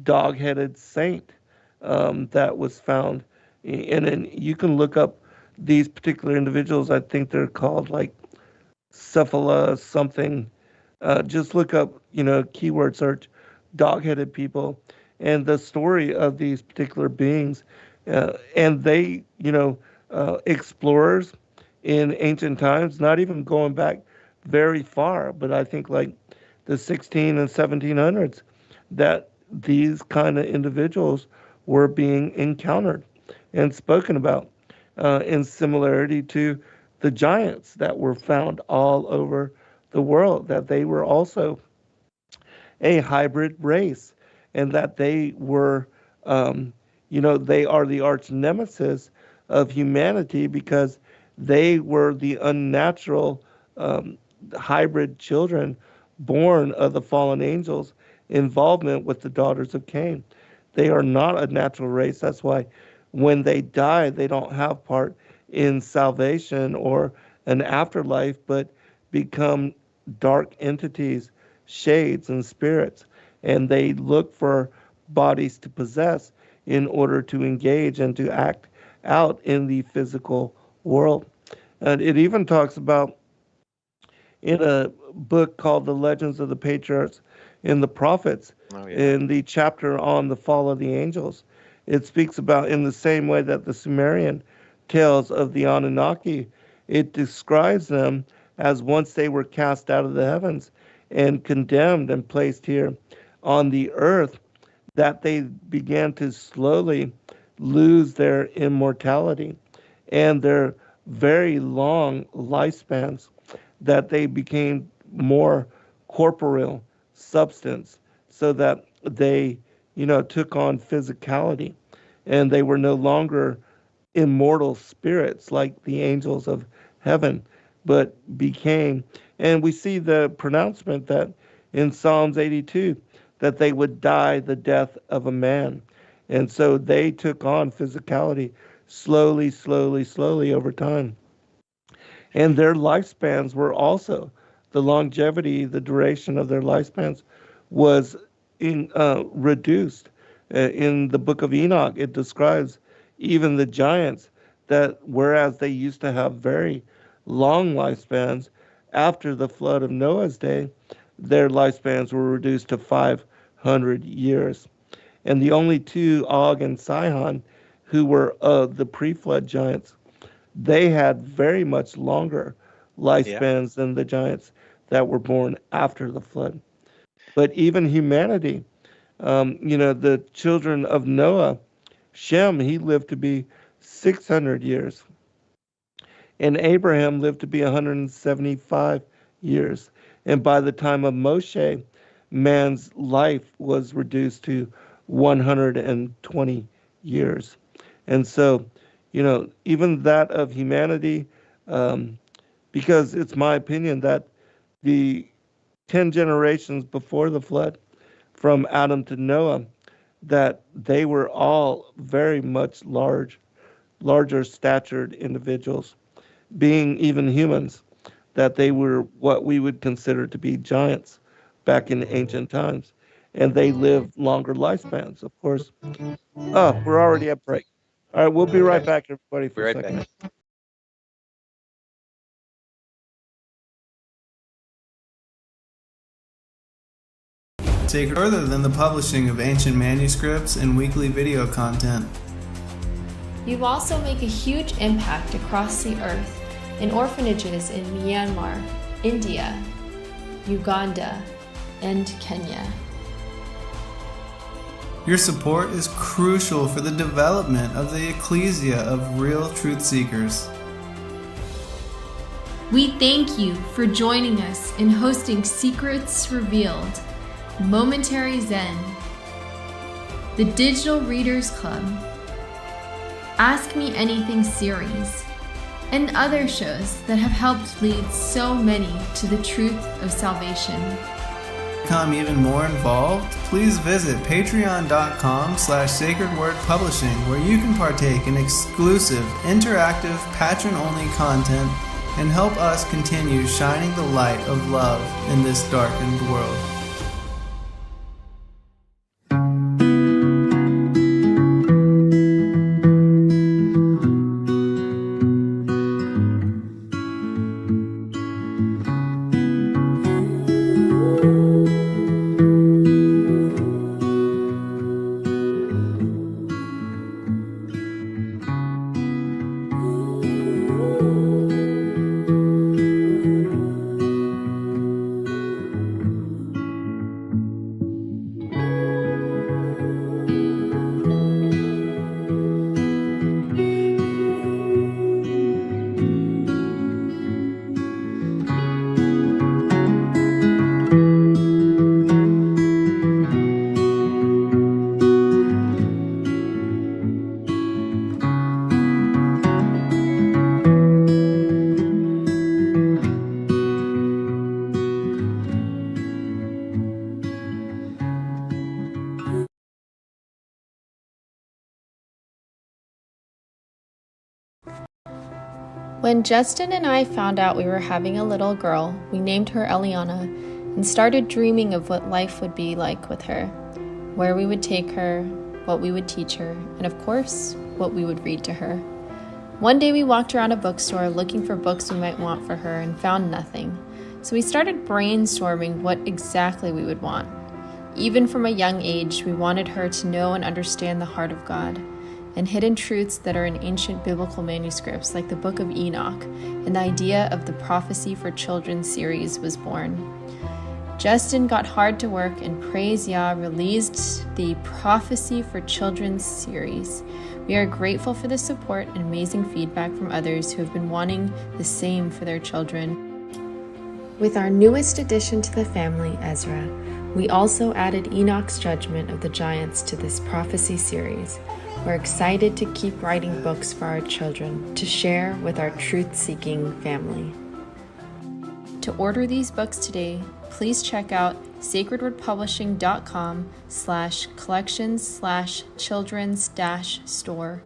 dog-headed saint that was found. And then you can look up these particular individuals. I think they're called like Cephala something. Just look up, keyword search, dog-headed people, and the story of these particular beings. And they, explorers in ancient times, not even going back very far, but I think like the 16 and 1700s, that these kind of individuals were being encountered and spoken about in similarity to the giants that were found all over the world, that they were also a hybrid race, and that they were, they are the arch nemesis of humanity because they were the unnatural hybrid children born of the fallen angels' involvement with the daughters of Cain. They are not a natural race. That's why when they die, they don't have part in salvation or an afterlife, but become dark entities, shades, and spirits. And they look for bodies to possess in order to engage and to act out in the physical world. And it even talks about in a book called The Legends of the Patriarchs and the Prophets, Oh yeah. in the chapter on the fall of the angels. It speaks about, in the same way that the Sumerian tales of the Anunnaki, it describes them as once they were cast out of the heavens and condemned and placed here on the earth, that they began to slowly lose their immortality and their very long lifespans, that they became more corporeal substance, so that they, took on physicality, and they were no longer immortal spirits like the angels of heaven, but became, and we see the pronouncement that in Psalms 82, that they would die the death of a man. And so they took on physicality slowly, slowly, slowly over time. And their lifespans were also, the longevity, the duration of their lifespans was reduced. In the book of Enoch, it describes even the giants, that whereas they used to have very long lifespans, after the flood of Noah's day, their lifespans were reduced to 500 years. And the only two, Og and Sihon, who were the pre-flood giants, they had very much longer Yeah. lifespans than the giants that were born after the flood. But even humanity, the children of Noah, Shem, he lived to be 600 years. And Abraham lived to be 175 years. And by the time of Moshe, man's life was reduced to 120 years. And so, even that of humanity, because it's my opinion that the 10 generations before the flood, from Adam to Noah, that they were all very much larger statured individuals, being even humans, that they were what we would consider to be giants back in ancient times. And they lived longer lifespans, of course. Oh, we're already at break. All right, we'll be right Okay. back, everybody, Be for a right back. second. take further than the publishing of ancient manuscripts and weekly video content. You also make a huge impact across the earth in orphanages in Myanmar, India, Uganda, and Kenya. Your support is crucial for the development of the ecclesia of real truth seekers. We thank you for joining us in hosting Secrets Revealed, Momentary Zen, the Digital Readers Club, Ask Me Anything series, and other shows that have helped lead so many to the truth of salvation. To become even more involved, please visit patreon.com/sacredwordpublishing, where you can partake in exclusive, interactive, patron-only content and help us continue shining the light of love in this darkened world. When Justin and I found out we were having a little girl, we named her Eliana and started dreaming of what life would be like with her, where we would take her, what we would teach her, and of course, what we would read to her. One day we walked around a bookstore looking for books we might want for her and found nothing. So we started brainstorming what exactly we would want. Even from a young age, we wanted her to know and understand the heart of God and hidden truths that are in ancient biblical manuscripts like the Book of Enoch, and the idea of the Prophecy for Children series was born. Justin got hard to work and praise Yah released the Prophecy for Children series. We are grateful for the support and amazing feedback from others who have been wanting the same for their children. With our newest addition to the family, Ezra, we also added Enoch's Judgment of the Giants to this prophecy series. We're excited to keep writing books for our children to share with our truth-seeking family. To order these books today, please check out sacredwordpublishing.com/collections/children's-store.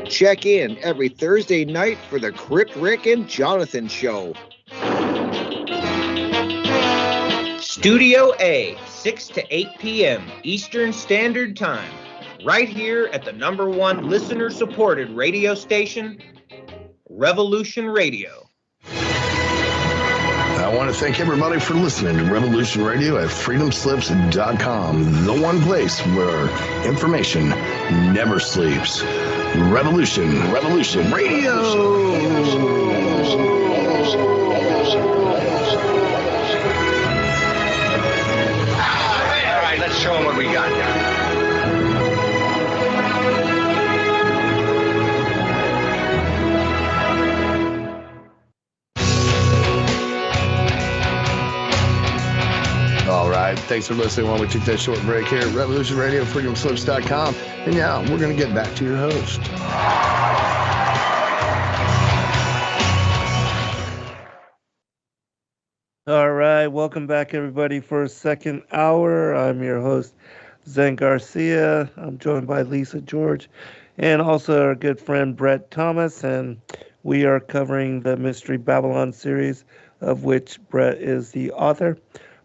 Check in every Thursday night for the Crypt Rick and Jonathan Show. Studio A, 6 to 8 p.m. Eastern Standard Time, right here at the #1 listener-supported radio station, Revolution Radio. I want to thank everybody for listening to Revolution Radio at freedomslips.com, the one place where information never sleeps. Revolution Radio. All right, let's show them what we got here. All right, thanks for listening while we took that short break here at Revolution Radio, freedomslips.com. And yeah, we're going to get back to your host. All right, welcome back, everybody, for a second hour. I'm your host, Zen Garcia. I'm joined by Lisa George and also our good friend Brett Thomas, and we are covering the Mystery Babylon series, of which Brett is the author.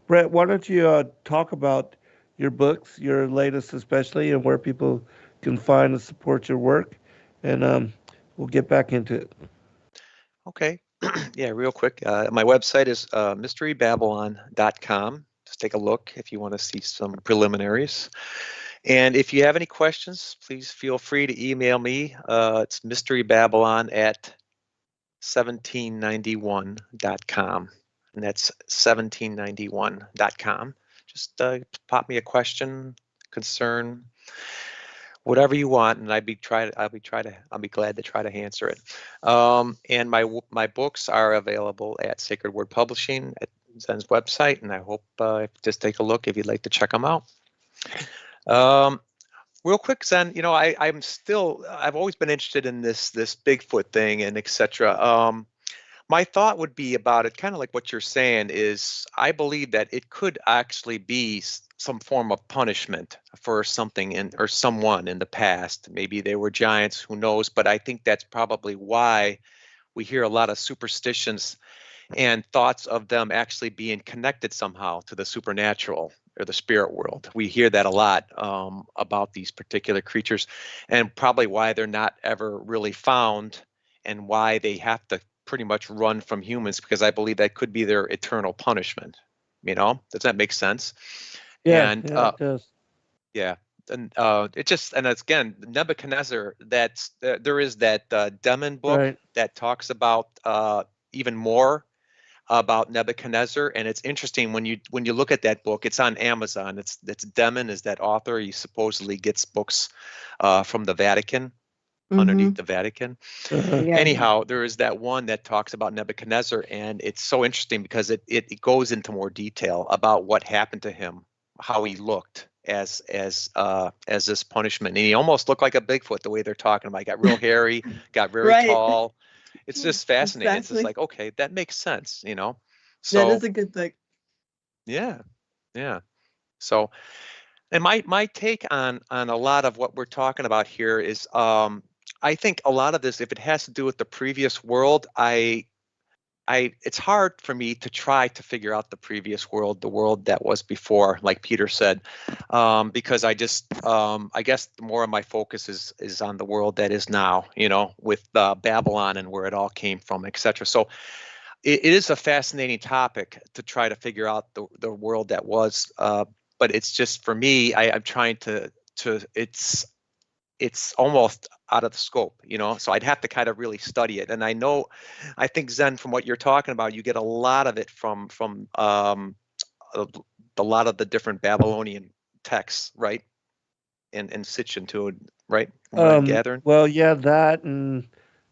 Brett, why don't you talk about your books, your latest especially, and where people can find and support your work, and we'll get back into it. Okay. Yeah, real quick. My website is mysterybabylon.com. Just take a look if you want to see some preliminaries. And if you have any questions, please feel free to email me. It's mysterybabylon@1791.com. And that's 1791.com. Just pop me a question, concern, whatever you want, and I'll be glad to try to answer it. And my books are available at Sacred Word Publishing at Zen's website, and I hope just take a look if you'd like to check them out. Real quick, Zen, I've always been interested in this Bigfoot thing and etc. My thought would be about it, kind of like what you're saying, is I believe that it could actually be some form of punishment for something or someone in the past. Maybe they were giants, who knows? But I think that's probably why we hear a lot of superstitions and thoughts of them actually being connected somehow to the supernatural or the spirit world. We hear that a lot about these particular creatures, and probably why they're not ever really found and why they have to pretty much run from humans, because I believe that could be their eternal punishment. Does that make sense? Yeah, and it does. Yeah, and it's again Nebuchadnezzar. There is that Demon book Right. that talks about even more about Nebuchadnezzar, and it's interesting when you look at that book. It's on Amazon. It's Demon is that author. He supposedly gets books from the Vatican. Underneath the Vatican. Uh-huh. Yeah. Anyhow, there is that one that talks about Nebuchadnezzar, and it's so interesting because it goes into more detail about what happened to him, how he looked as this punishment. And he almost looked like a Bigfoot the way they're talking about. He got real hairy, got very Right. tall. It's just fascinating. It's Exactly. just like, okay, that makes sense, That So is a good book. yeah. So, and my take on a lot of what we're talking about here is I think a lot of this, if it has to do with the previous world, it's hard for me to try to figure out the previous world, the world that was before, like Peter said, because I guess more of my focus is on the world that is now, with Babylon and where it all came from, etc. So it is a fascinating topic to try to figure out the world that was, but it's just, for me, I'm trying to it's almost out of the scope, so I'd have to kind of really study it. And I think, Zen, from what you're talking about, you get a lot of it from a lot of the different Babylonian texts, right? And Sitchin too, right? From what I'm gathering. Well, yeah, that, and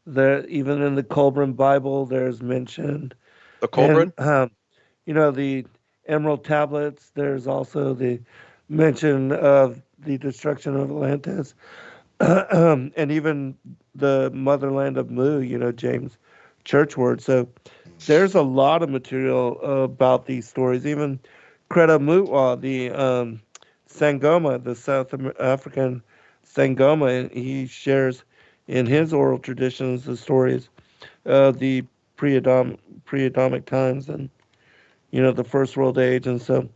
even in the Colburn Bible, there's mentioned. The Colburn? And, the Emerald Tablets, there's also the mention of the destruction of Atlantis. And even the motherland of Mu, James Churchward. So there's a lot of material about these stories. Even Kreta Mutwa, the Sangoma, the South African Sangoma, he shares in his oral traditions the stories of the pre-Adamic times and, the First World Age. And so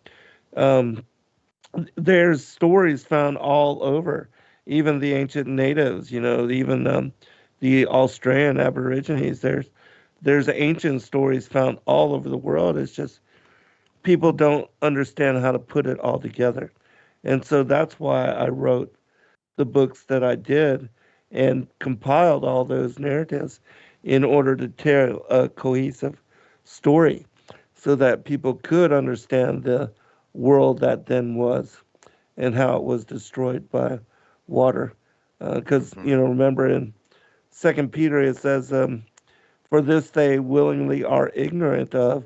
there's stories found all over. Even the ancient natives, even the Australian Aborigines, there's ancient stories found all over the world. It's just people don't understand how to put it all together. And so that's why I wrote the books that I did and compiled all those narratives in order to tell a cohesive story so that people could understand the world that then was and how it was destroyed by water, because remember in 2 Peter it says, for this they willingly are ignorant of,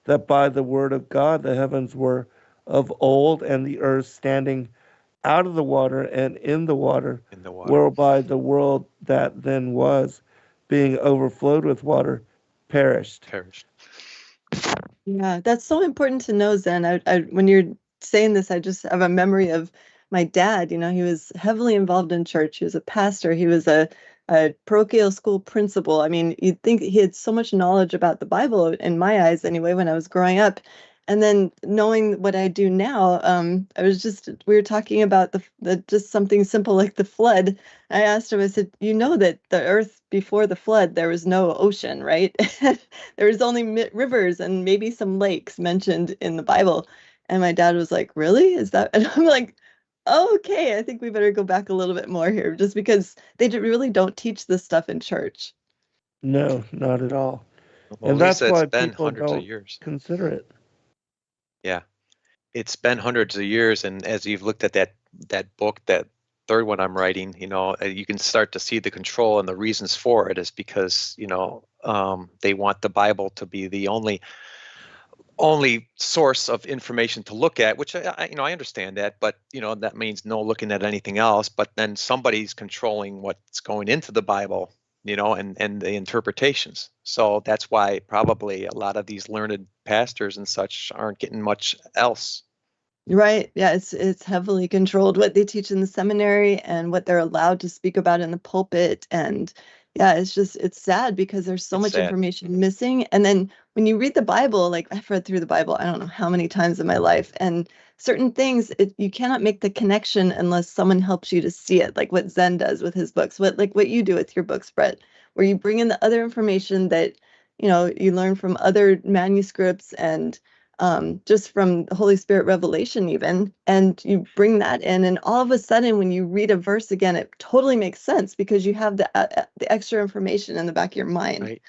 that by the word of God the heavens were of old, and the earth standing out of the water and in the water, whereby the world that then was, being overflowed with water, perished. Yeah, that's so important to know, Zen. When you're saying this, I just have a memory of my dad. He was heavily involved in church. He was a pastor. He was a parochial school principal. I mean, you'd think he had so much knowledge about the Bible, in my eyes anyway, when I was growing up. And then knowing what I do now, we were talking about the just something simple like the flood. I asked him, I said, you know that the earth before the flood, there was no ocean, right? There was only rivers and maybe some lakes mentioned in the Bible. And my dad was like, really? Is that? And I'm like, oh, okay, I think we better go back a little bit more here, just because they really don't teach this stuff in church. No, not at all. Well, And that's Lisa, why it's been people hundreds of don't years. consider it. Yeah, it's been hundreds of years, and as you've looked at that book, that third one I'm writing, you can start to see the control and the reasons for it is because they want the Bible to be the only source of information to look at, which I understand that, but that means no looking at anything else. But then somebody's controlling what's going into the Bible, and the interpretations. So that's why probably a lot of these learned pastors and such aren't getting much else. Right. Yeah, it's heavily controlled what they teach in the seminary and what they're allowed to speak about in the pulpit. And yeah, it's sad because there's so much information missing. And then when you read the Bible, like I've read through the Bible, I don't know how many times in my life, and certain things you cannot make the connection unless someone helps you to see it, like what Zen does with his books, what you do with your books, Brett, where you bring in the other information that you learn from other manuscripts and just from the Holy Spirit revelation even, and you bring that in, and all of a sudden when you read a verse again, it totally makes sense because you have the extra information in the back of your mind. Right.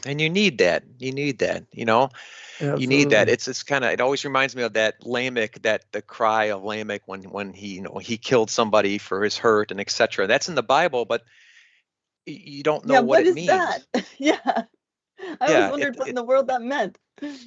And you need that. You need that. Absolutely. You need that. It's kind of. It always reminds me of that Lamech, the cry of Lamech when he he killed somebody for his hurt and etc. That's in the Bible, but you don't know what it means. That? Yeah. I always wondered what in the world that meant.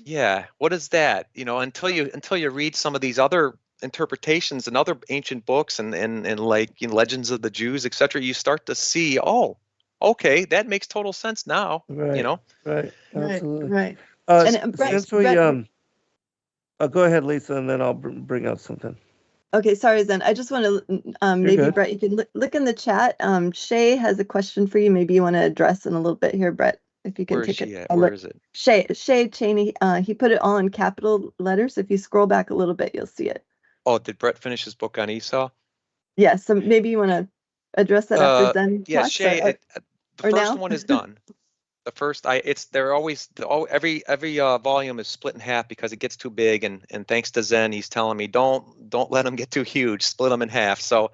Yeah, what is that? Until you read some of these other interpretations and other ancient books and like legends of the Jews, etc., you start to see, oh, okay, that makes total sense now. Right. Right. Absolutely. Right. Since we go ahead, Lisa, and then I'll bring out something. Okay, sorry, Zen. I just want to maybe good. Brett, you can look in the chat. Shay has a question for you. Maybe you want to address in a little bit here, Brett. If you can Where take is she it. at? Where is it? Shay Cheney. He put it all in capital letters. If you scroll back a little bit, you'll see it. Oh, did Brett finish his book on Esau? Yeah. So maybe you want to address that after Zen. Yeah, talks, Shay. The first now? one is done. The first, they're always every volume is split in half because it gets too big, and thanks to Zen, he's telling me don't let them get too huge, split them in half. So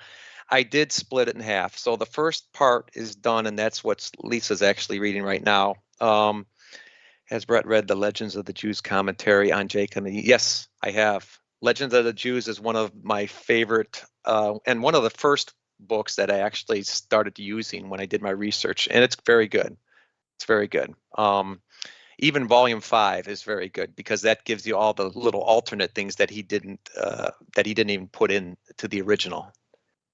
I did split it in half. So the first part is done, and that's what Lisa's actually reading right now. Has Brett read the Legends of the Jews commentary on Jacob? Yes, I have. Legends of the Jews is one of my favorite, and one of the first books that I actually started using when I did my research, and it's very good. It's very good. Even volume 5 is very good because that gives you all the little alternate things that he didn't even put in to the original.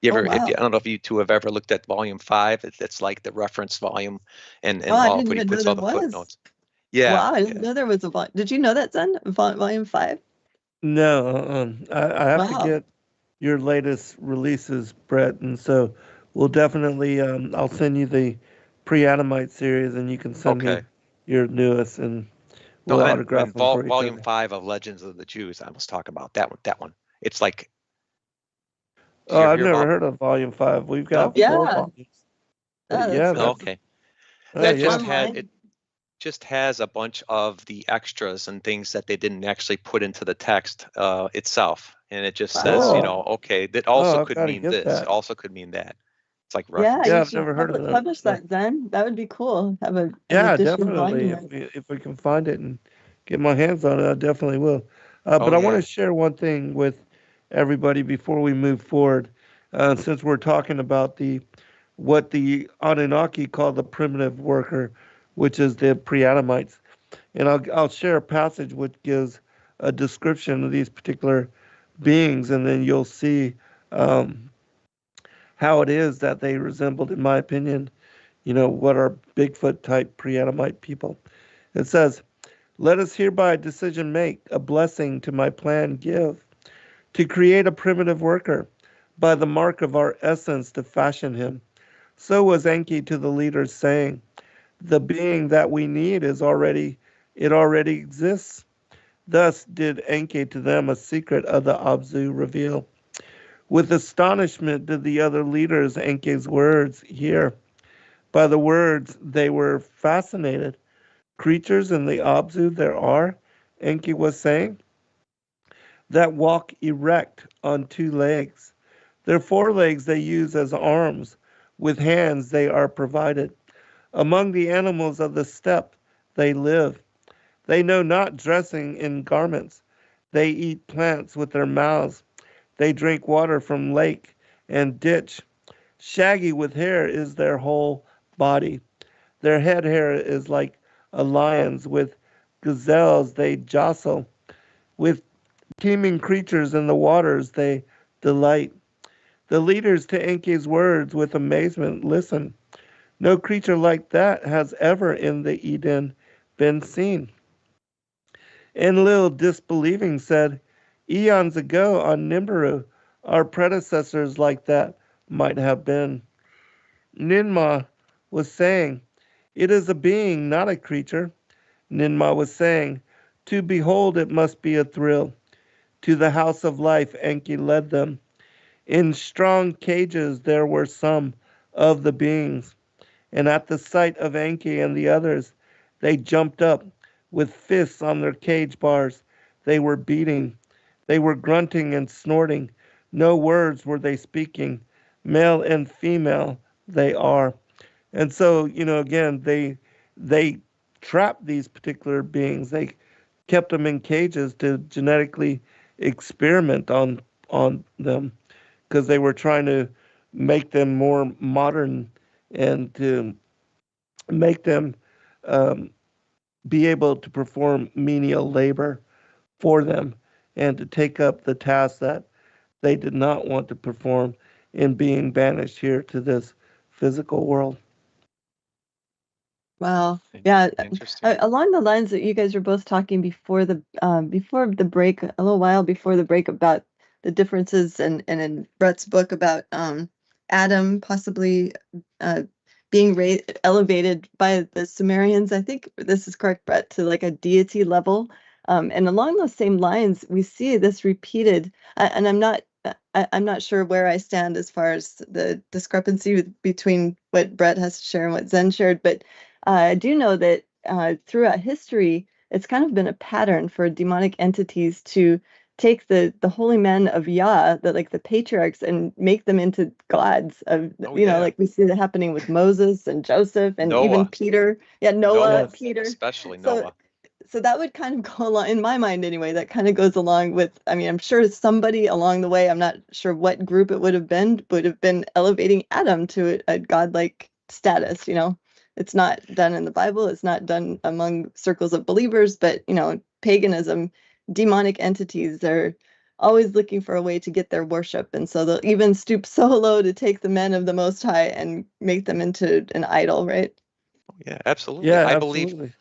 I don't know if you two have ever looked at volume 5. It's like the reference volume, and I he puts all the footnotes. Yeah. Wow, I didn't know there was a volume. Did you know that, Zen? Volume 5? No, I have to get your latest releases, Brett, and so we'll definitely. I'll send you the pre-Adamite series, and you can send me your newest, and we'll autograph them for each volume other. 5 of Legends of the Jews. I must talk about that one. That one. It's like. Oh, I've never heard of volume 5. We've got 4 volumes. Okay. It just has a bunch of the extras and things that they didn't actually put into the text itself, and it just says, okay, that also could mean this. It also could mean that. It's like reference. Yeah, I've never heard of that. Publish that, Zen. That would be cool. Have an definitely. If we can find it and get my hands on it, I definitely will. But I want to share one thing with everybody before we move forward, since we're talking about what the Anunnaki call the primitive worker, which is the pre-Adamites, and I'll share a passage which gives a description of these particular beings, and then you'll see how it is that they resembled, in my opinion, what are Bigfoot type pre-Adamite people. It says, "Let us hereby decision make, a blessing to my plan give, to create a primitive worker, by the mark of our essence to fashion him. So was Enki to the leaders, saying, the being that we need already exists. Thus did Enki to them a secret of the Abzu reveal. With astonishment did the other leaders Enki's words hear. By the words they were fascinated. Creatures in the Abzu there are, Enki was saying, that walk erect on two legs. Their forelegs they use as arms. With hands they are provided. Among the animals of the steppe they live. They know not dressing in garments. They eat plants with their mouths. They drink water from lake and ditch. Shaggy with hair is their whole body. Their head hair is like a lion's. With gazelles they jostle. With teeming creatures in the waters they delight. The leaders to Enki's words with amazement listen. No creature like that has ever in the Eden been seen. Enlil, disbelieving, said, eons ago on Nibiru, our predecessors like that might have been. Ninmah was saying, it is a being, not a creature. Ninmah was saying, to behold it must be a thrill. To the house of life Enki led them. In strong cages there were some of the beings, and at the sight of Enki and the others, they jumped up. With fists on their cage bars, they were beating. They were grunting and snorting. No words were they speaking. Male and female they are. And so, again, they trapped these particular beings. They kept them in cages to genetically experiment on them because they were trying to make them more modern and to make them be able to perform menial labor for them and to take up the tasks that they did not want to perform in being banished here to this physical world. Wow. Yeah. Interesting. Along the lines that you guys were both talking before the break, a little while before the break, about the differences, and in Brett's book about Adam possibly being elevated by the Sumerians. I think this is correct, Brett, to like a deity level. And along those same lines, we see this repeated. And I'm not sure where I stand as far as the discrepancy between what Brett has to share and what Zen shared, but I do know that throughout history, it's kind of been a pattern for demonic entities to take the holy men of Yah, the patriarchs, and make them into gods of, like we see that happening with Moses and Joseph and Noah. Even Peter. Yeah, Noah, Peter. Especially Noah. So that would kind of go along, in my mind anyway, that kind of goes along with, I'm sure somebody along the way, I'm not sure what group it would have been elevating Adam to a godlike status, It's not done in the Bible. It's not done among circles of believers, but, paganism, demonic entities, they're always looking for a way to get their worship. And so they'll even stoop so low to take the men of the Most High and make them into an idol, right? Yeah, absolutely. Yeah, I absolutely. believe.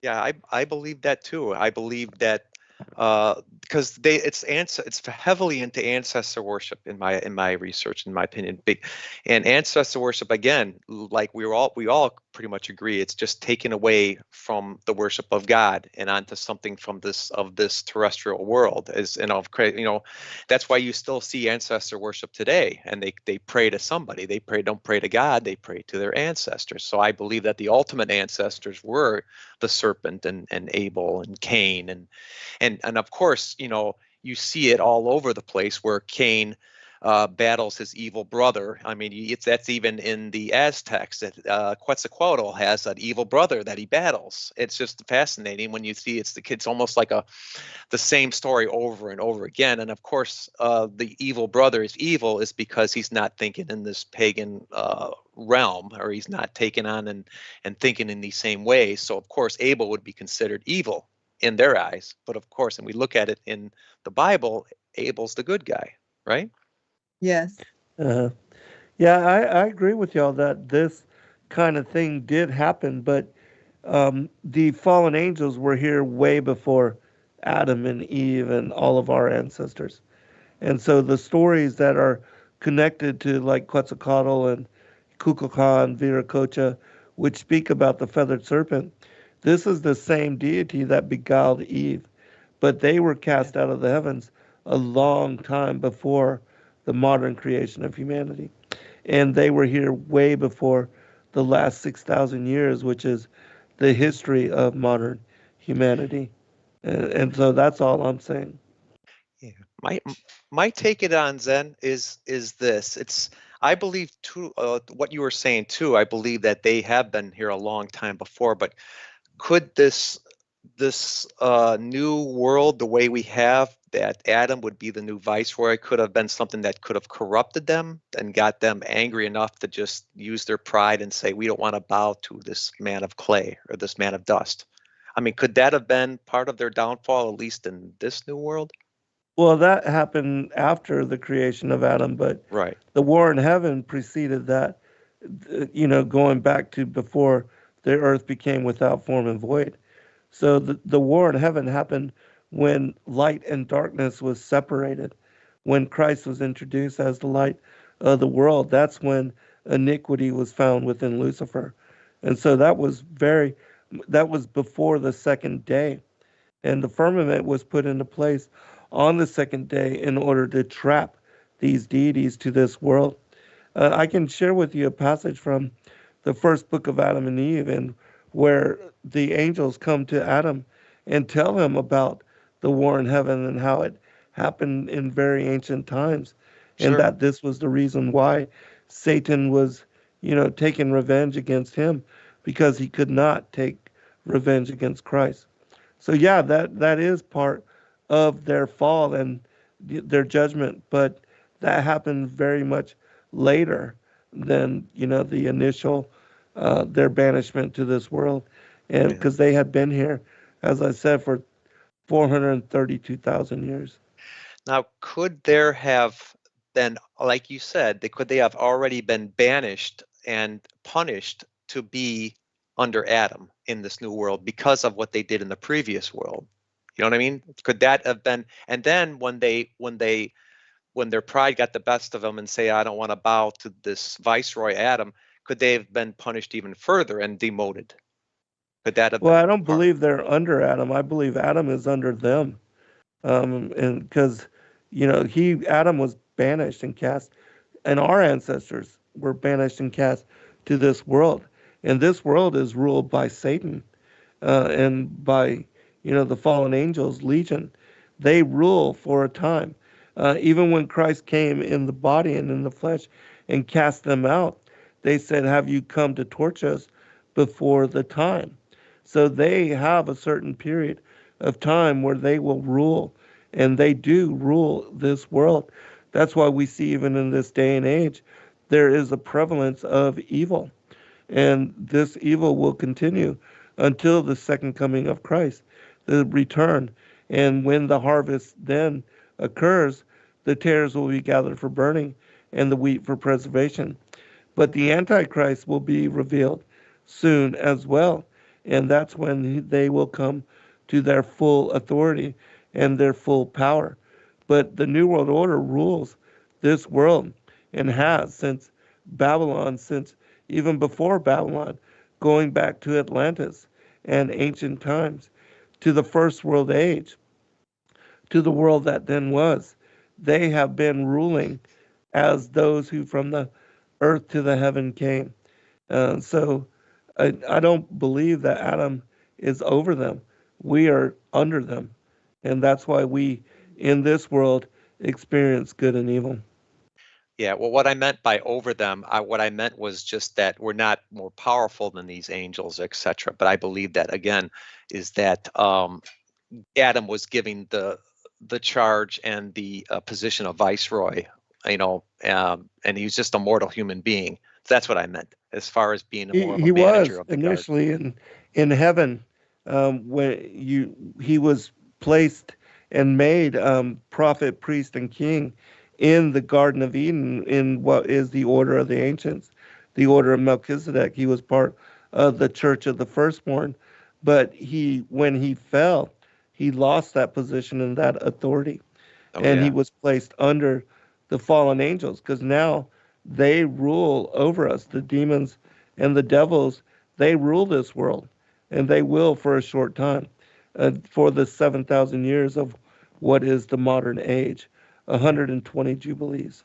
Yeah, I believe that too. I believe that because it's heavily into ancestor worship in my research, in my opinion. And ancestor worship, again, like we all pretty much agree, it's just taken away from the worship of God and onto something from this terrestrial world. That's why you still see ancestor worship today, and they pray to somebody. They don't pray to God, they pray to their ancestors. So I believe that the ultimate ancestors were the serpent and Abel and Cain and of course, you see it all over the place where Cain battles his evil brother. I mean, that's even in the Aztecs. That Quetzalcoatl has an evil brother that he battles. It's just fascinating when you see it's almost like the same story over and over again. And of course, the evil brother is evil is because he's not thinking in this pagan realm, or he's not taking on and thinking in these same ways. So of course, Abel would be considered evil in their eyes. But of course, and we look at it in the Bible, Abel's the good guy, right? Yes. Yeah, I agree with y'all that this kind of thing did happen, but the fallen angels were here way before Adam and Eve and all of our ancestors. And so the stories that are connected to like Quetzalcoatl and Kukulkan, Viracocha, which speak about the feathered serpent, this is the same deity that beguiled Eve. but they were cast out of the heavens a long time before the modern creation of humanity. And they were here way before the last 6,000 years, which is the history of modern humanity. And so that's all I'm saying. Yeah, my take it on Zen is this. I believe too what you were saying too. I believe that they have been here a long time before, but could this new world, the way we have, that Adam would be the new viceroy, could have been something that could have corrupted them and got them angry enough to just use their pride and say, we don't want to bow to this man of clay or this man of dust? I mean, could that have been part of their downfall, at least in this new world? Well, that happened after the creation of Adam, but Right. the war in heaven preceded that, going back to before the earth became without form and void. So the war in heaven happened when light and darkness was separated, when Christ was introduced as the light of the world. That's when iniquity was found within Lucifer. And so that was before the second day. And the firmament was put into place on the second day in order to trap these deities to this world. I can share with you a passage from the first book of Adam and Eve, and where the angels come to Adam and tell him about the war in heaven and how it happened in very ancient times, and that this was the reason why Satan was, taking revenge against him, because he could not take revenge against Christ. So yeah, that is part of their fall and their judgment, but that happened very much later than the initial their banishment to this world, and because they had been here, as I said, for 432,000 years. Now, could there have been, like you said, could they have already been banished and punished to be under Adam in this new world because of what they did in the previous world? You know what I mean? Could that have been? And then when their pride got the best of them and say, I don't want to bow to this viceroy Adam, could they have been punished even further and demoted? Could that have? Well, I don't believe they're under Adam. I believe Adam is under them, and because Adam was banished and cast, and our ancestors were banished and cast to this world, and this world is ruled by Satan, and by the fallen angels, Legion. They rule for a time. Even when Christ came in the body and in the flesh and cast them out, they said, have you come to torch us before the time? So they have a certain period of time where they will rule, and they do rule this world. That's why we see even in this day and age, there is a prevalence of evil. And this evil will continue until the second coming of Christ, the return. And when the harvest then occurs, the tares will be gathered for burning and the wheat for preservation. But the Antichrist will be revealed soon as well. And that's when they will come to their full authority and their full power. But the New World Order rules this world and has since Babylon, since even before Babylon, going back to Atlantis and ancient times, to the first world age, to the world that then was. They have been ruling as those who from the earth to the heaven came. So I don't believe that Adam is over them. We are under them. And that's why we, in this world, experience good and evil. Yeah, well, what I meant by over them, what I meant was just that we're not more powerful than these angels, etc. But I believe that, again, is that Adam was giving the charge and the position of viceroy, and he was just a mortal human being. That's what I meant, as far as being more of a manager of the guard. Initially in heaven, when he was placed and made prophet, priest, and king in the Garden of Eden, in what is the order of the ancients, the order of Melchizedek. He was part of the church of the firstborn, but when he fell, he lost that position and that authority, he was placed under the fallen angels, because now they rule over us. The demons and the devils, they rule this world, and they will for a short time. for the 7,000 years of what is the modern age, 120 jubilees.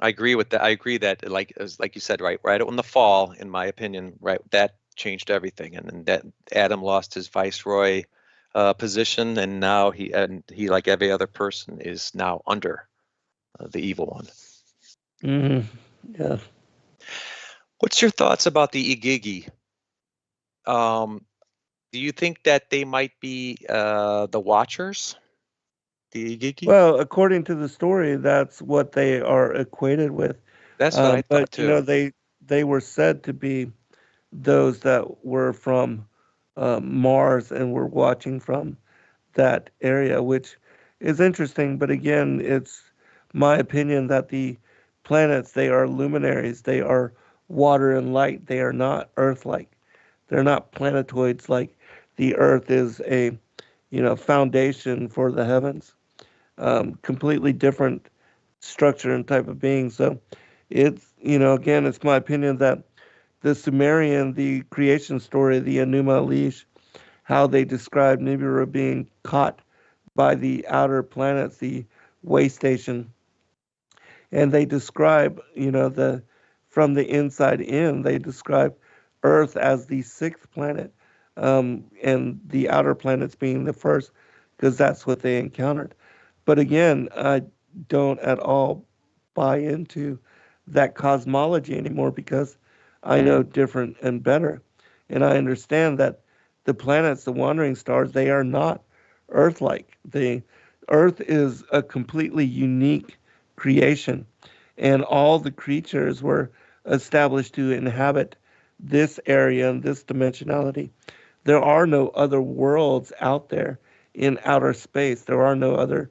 I agree with that. I agree that, like you said, right in the fall, in my opinion, right, that changed everything, and then that Adam lost his viceroy position, and now he like every other person is now under the evil one. Yeah. What's your thoughts about the Igigi? Do you think that they might be the Watchers? The Igigi? Well, according to the story, that's what they are equated with. That's what I But thought too. they were said to be those that were from Mars and were watching from that area, which is interesting. But again, it's my opinion that the planets, they are luminaries. They are water and light. They are not Earth-like. They're not planetoids like the Earth is a, foundation for the heavens. Completely different structure and type of being. So it's, again, it's my opinion that the Sumerian, the creation story, the Enuma Elish, how they describe Nibiru being caught by the outer planets, the way station, and they describe, from the inside in, they describe Earth as the sixth planet, and the outer planets being the first, because that's what they encountered. But again, I don't at all buy into that cosmology anymore because I know different and better. And I understand that the planets, the wandering stars, they are not Earth-like. The Earth is a completely unique creation, and all the creatures were established to inhabit this area and this dimensionality. There are no other worlds out there in outer space. There are no other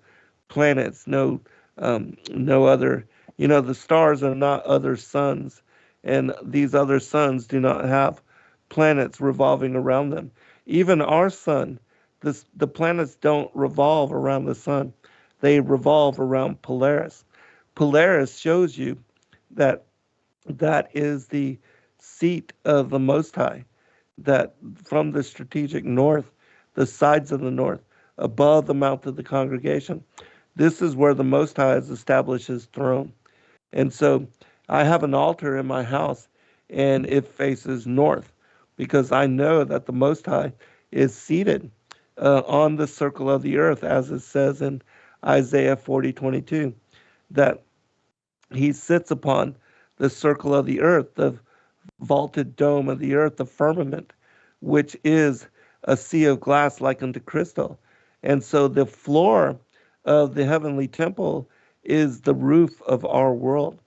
planets, no other, the stars are not other suns, and these other suns do not have planets revolving around them. Even our sun, the planets don't revolve around the sun. They revolve around Polaris. Polaris shows you that that is the seat of the Most High, that from the strategic north, the sides of the north, above the mount of the congregation, this is where the Most High has established his throne. And so I have an altar in my house, and it faces north, because I know that the Most High is seated on the circle of the earth, as it says in Isaiah 40:22, that he sits upon the circle of the earth, the vaulted dome of the earth, the firmament, which is a sea of glass like unto crystal. And so the floor of the heavenly temple is the roof of our world,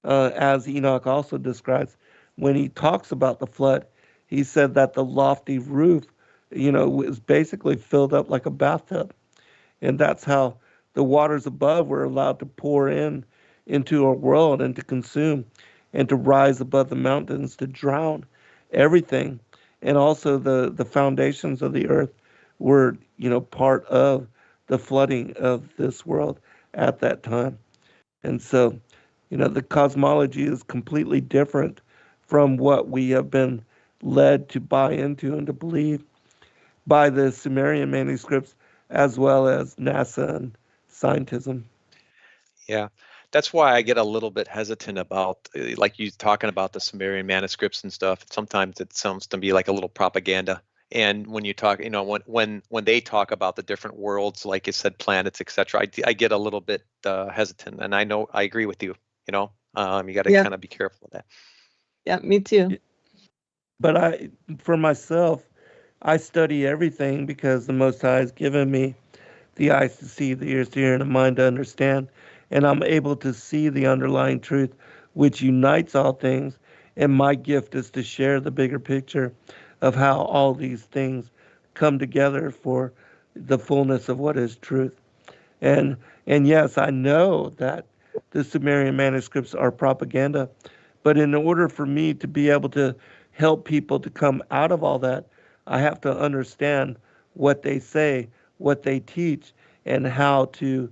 as Enoch also describes. When he talks about the flood, he said that the lofty roof, was basically filled up like a bathtub. And that's how the waters above were allowed to pour into our world and to consume and to rise above the mountains to drown everything. And also the foundations of the earth were, part of the flooding of this world at that time. And so, the cosmology is completely different from what we have been led to buy into and to believe by the Sumerian manuscripts, as well as NASA and scientism. Yeah, that's why I get a little bit hesitant about, like you talking about the Sumerian manuscripts and stuff. Sometimes it sounds to me like a little propaganda. And when you talk, when they talk about the different worlds, like you said, planets, etc., I get a little bit hesitant. And I know I agree with you. You got to kind of be careful with that. Yeah, me too. But for myself, I study everything because the Most High has given me the eyes to see, the ears to hear, and a mind to understand. And I'm able to see the underlying truth, which unites all things. And my gift is to share the bigger picture of how all these things come together for the fullness of what is truth. And yes, I know that the Sumerian manuscripts are propaganda, but in order for me to be able to help people to come out of all that, I have to understand what they say, what they teach, and how to,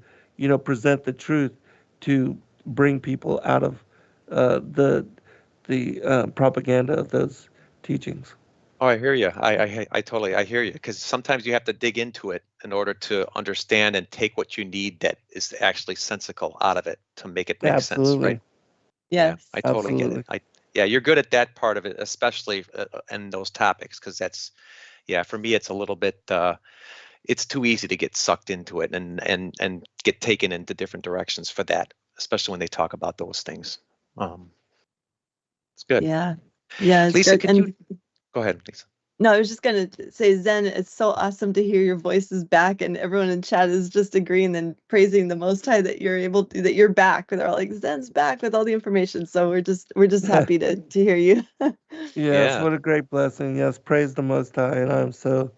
present the truth to bring people out of the propaganda of those teachings. Oh, I hear you. I totally, I hear you. Because sometimes you have to dig into it in order to understand and take what you need that is actually sensical out of it to make it make sense, right? Absolutely. Yeah, Yes. I totally get it. Absolutely. Yeah, you're good at that part of it, especially in those topics, because that's, yeah, for me, it's a little bit, it's too easy to get sucked into it and get taken into different directions for that, especially when they talk about those things. It's good. Yeah. Yeah, it's Lisa, good. could And you go ahead, Lisa? no, I was just gonna say, Zen, it's so awesome to hear your voices back, and everyone in chat is just agreeing and praising the Most High that you're able to, that you're back. They're all like, Zen's back with all the information. So we're just happy to hear you. Yes, Yeah, what a great blessing. Yes, praise the Most High. And I'm so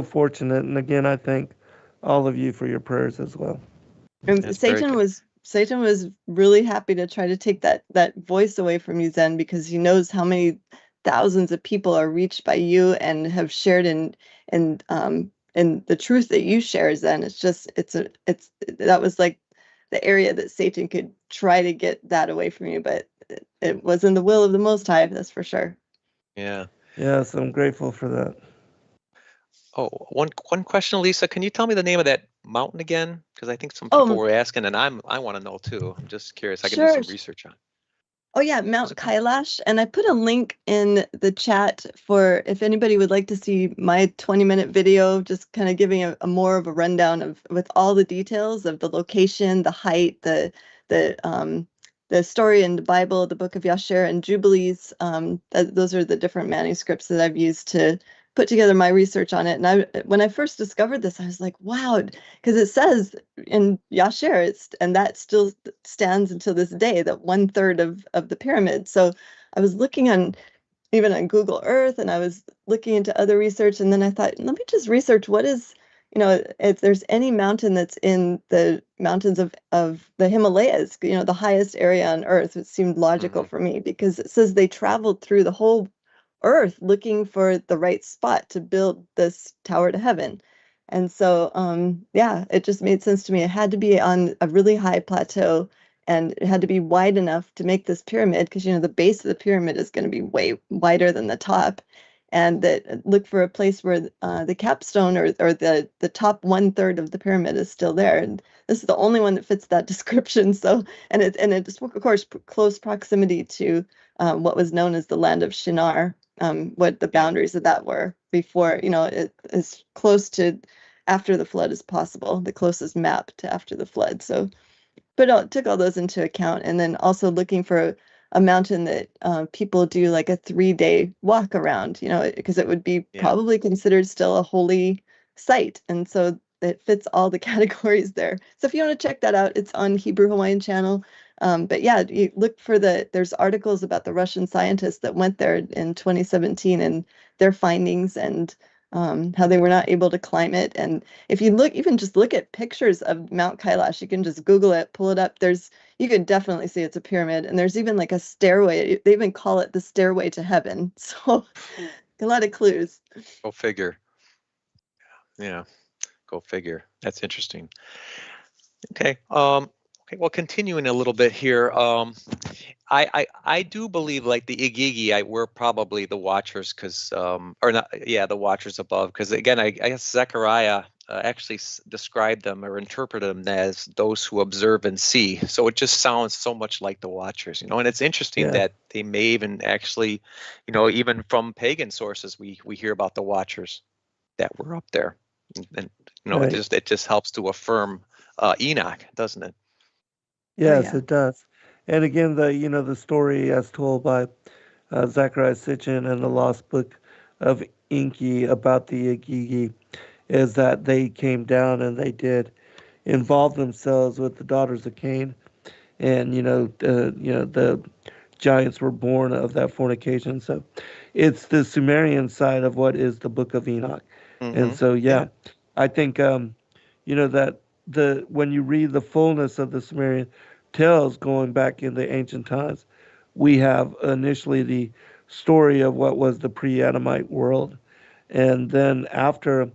fortunate. And again, I thank all of you for your prayers as well. And that's very good. Satan was really happy to try to take that voice away from you, Zen, because he knows how many thousands of people are reached by you and have shared in the truth that you share, Zen. It's just it's that was like the area that Satan could try to get that away from you, but it wasn't the will of the Most High, that's for sure. Yeah. Yes, I'm grateful for that. Oh, one question, Lisa. Can you tell me the name of that mountain again? Because I think some people were asking, and I want to know too. I'm just curious. I can do Sure. some research on. Oh yeah, Mount Kailash. And I put a link in the chat for if anybody would like to see my 20-minute video, just kind of giving a more of a rundown of with all the details of the location, the height, the story in the Bible, the Book of Yashar and Jubilees. Those are the different manuscripts that I've used to put together my research on it. And when I first discovered this, I was like, wow, because it says in Yashar, and that still stands until this day, that 1/3 of the pyramid. So I was looking even on Google Earth, and I was looking into other research, and then I thought, let me just research what is, if there's any mountain that's in the mountains of the Himalayas, the highest area on Earth. It seemed logical for me because it says they traveled through the whole Earth looking for the right spot to build this tower to heaven. And so, yeah, it just made sense to me. It had to be on a really high plateau, and it had to be wide enough to make this pyramid, because the base of the pyramid is going to be way wider than the top, and that look for a place where the capstone or the top 1/3 of the pyramid is still there. And this is the only one that fits that description. So, and it's of course close proximity to what was known as the land of Shinar. What the boundaries of that were before, it as close to after the flood as possible, the closest map to after the flood. So, but took all those into account, and then also looking for a mountain that people do like a 3-day walk around, because it would be probably considered still a holy site, and so it fits all the categories there. So if you want to check that out, it's on Hebrew Hawaiian channel. But yeah, you look for there's articles about the Russian scientists that went there in 2017 and their findings, and how they were not able to climb it. And if you just look at pictures of Mount Kailash, you can just Google it, pull it up. You can definitely see it's a pyramid, and there's even like a stairway. They even call it the stairway to heaven. So a lot of clues. Go figure. Yeah, go figure. That's interesting. Okay. Okay. Well, continuing a little bit here. I do believe like the Igigi, we're probably the watchers, because or not, yeah, the watchers above, because again, I guess Zechariah actually described them or interpreted them as those who observe and see. So it just sounds so much like the watchers, and it's interesting that they may even actually, even from pagan sources, we hear about the watchers that were up there, and Right. it just helps to affirm Enoch, doesn't it? Yes, it does. And again, the story as told by Zachariah Sitchin and the Lost Book of Enki about the Igigi is that they came down and they did involve themselves with the daughters of Cain, and the giants were born of that fornication. So it's the Sumerian side of what is the Book of Enoch. And so I think that when you read the fullness of the Sumerian tales going back in the ancient times, we have initially the story of what was the pre-Adamite world, and then after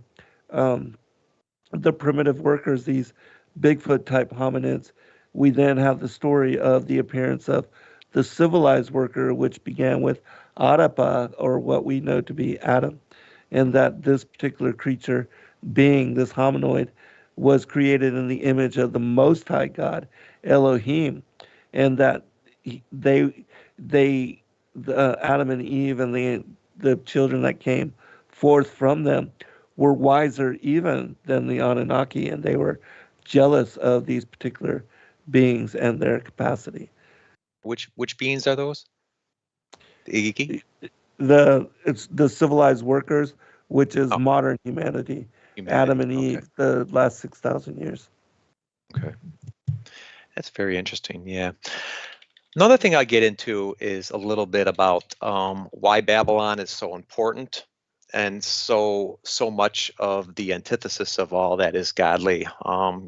the primitive workers, these Bigfoot type hominids, we then have the story of the appearance of the civilized worker, which began with Arapa, or what we know to be Adam, and that this particular creature being, this hominoid, was created in the image of the Most High God, Elohim, and that Adam and Eve and the children that came forth from them were wiser even than the Anunnaki, and they were jealous of these particular beings and their capacity. Which beings are those? The Igigi? It's the civilized workers, which is modern humanity. Adam and Eve, the last 6,000 years. Okay. That's very interesting. Yeah. Another thing I get into is a little bit about why Babylon is so important, and so much of the antithesis of all that is godly.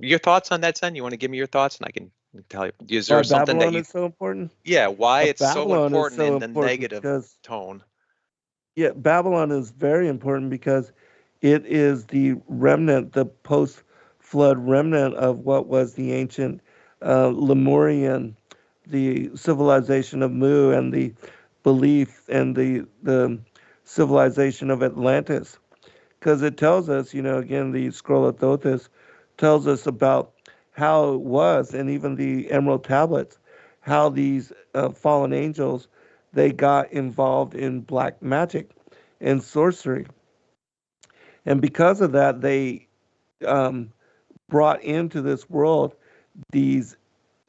Your thoughts on that, Zen? You want to give me your thoughts, and I can tell you. Is there something Babylon that is so important? Yeah, why it's Babylon so important so in the negative tone. Yeah, Babylon is very important because it is the remnant, the post-flood remnant of what was the ancient Lemurian, the civilization of Mu, and the belief and the civilization of Atlantis. Because it tells us, again, the Scroll of Thothis tells us about how it was, and even the Emerald Tablets, how these fallen angels, they got involved in black magic and sorcery. And because of that, they brought into this world these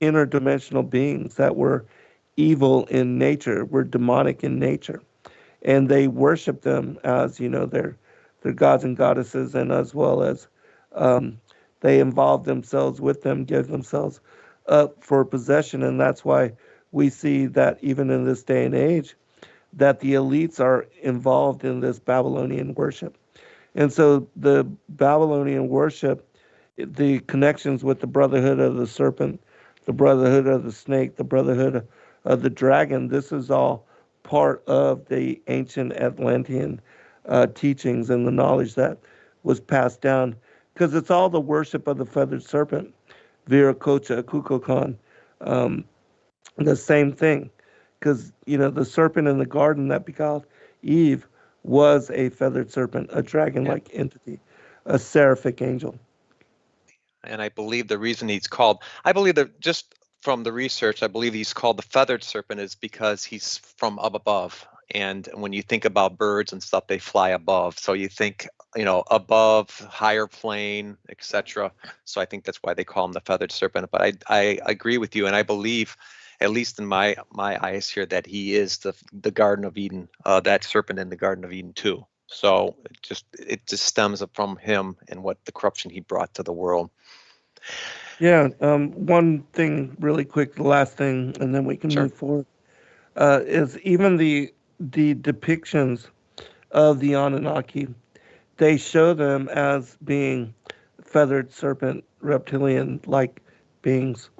interdimensional beings that were evil in nature, were demonic in nature. And they worshiped them as, their gods and goddesses, and as well as they involved themselves with them, gave themselves up for possession. And that's why we see that even in this day and age, that the elites are involved in this Babylonian worship. And so the Babylonian worship, the connections with the brotherhood of the serpent, the brotherhood of the snake, the brotherhood of the dragon, this is all part of the ancient Atlantean teachings and the knowledge that was passed down, because it's all the worship of the feathered serpent, Viracocha, Kukulkan, the same thing. Because, the serpent in the garden that beguiled Eve was a feathered serpent, a dragon-like entity, a seraphic angel. And I believe the reason I believe that just from the research, I believe he's called the feathered serpent is because he's from up above. And when you think about birds and stuff, they fly above. So you think, above, higher plane, etc. So I think that's why they call him the feathered serpent. But I agree with you, and I believe, at least in my eyes here, that he is the Garden of Eden, that serpent in the Garden of Eden too. So it just stems from him and what the corruption he brought to the world. Yeah, one thing really quick, the last thing, and then we can move forward, is even the depictions of the Anunnaki, they show them as being feathered serpent, reptilian-like beings,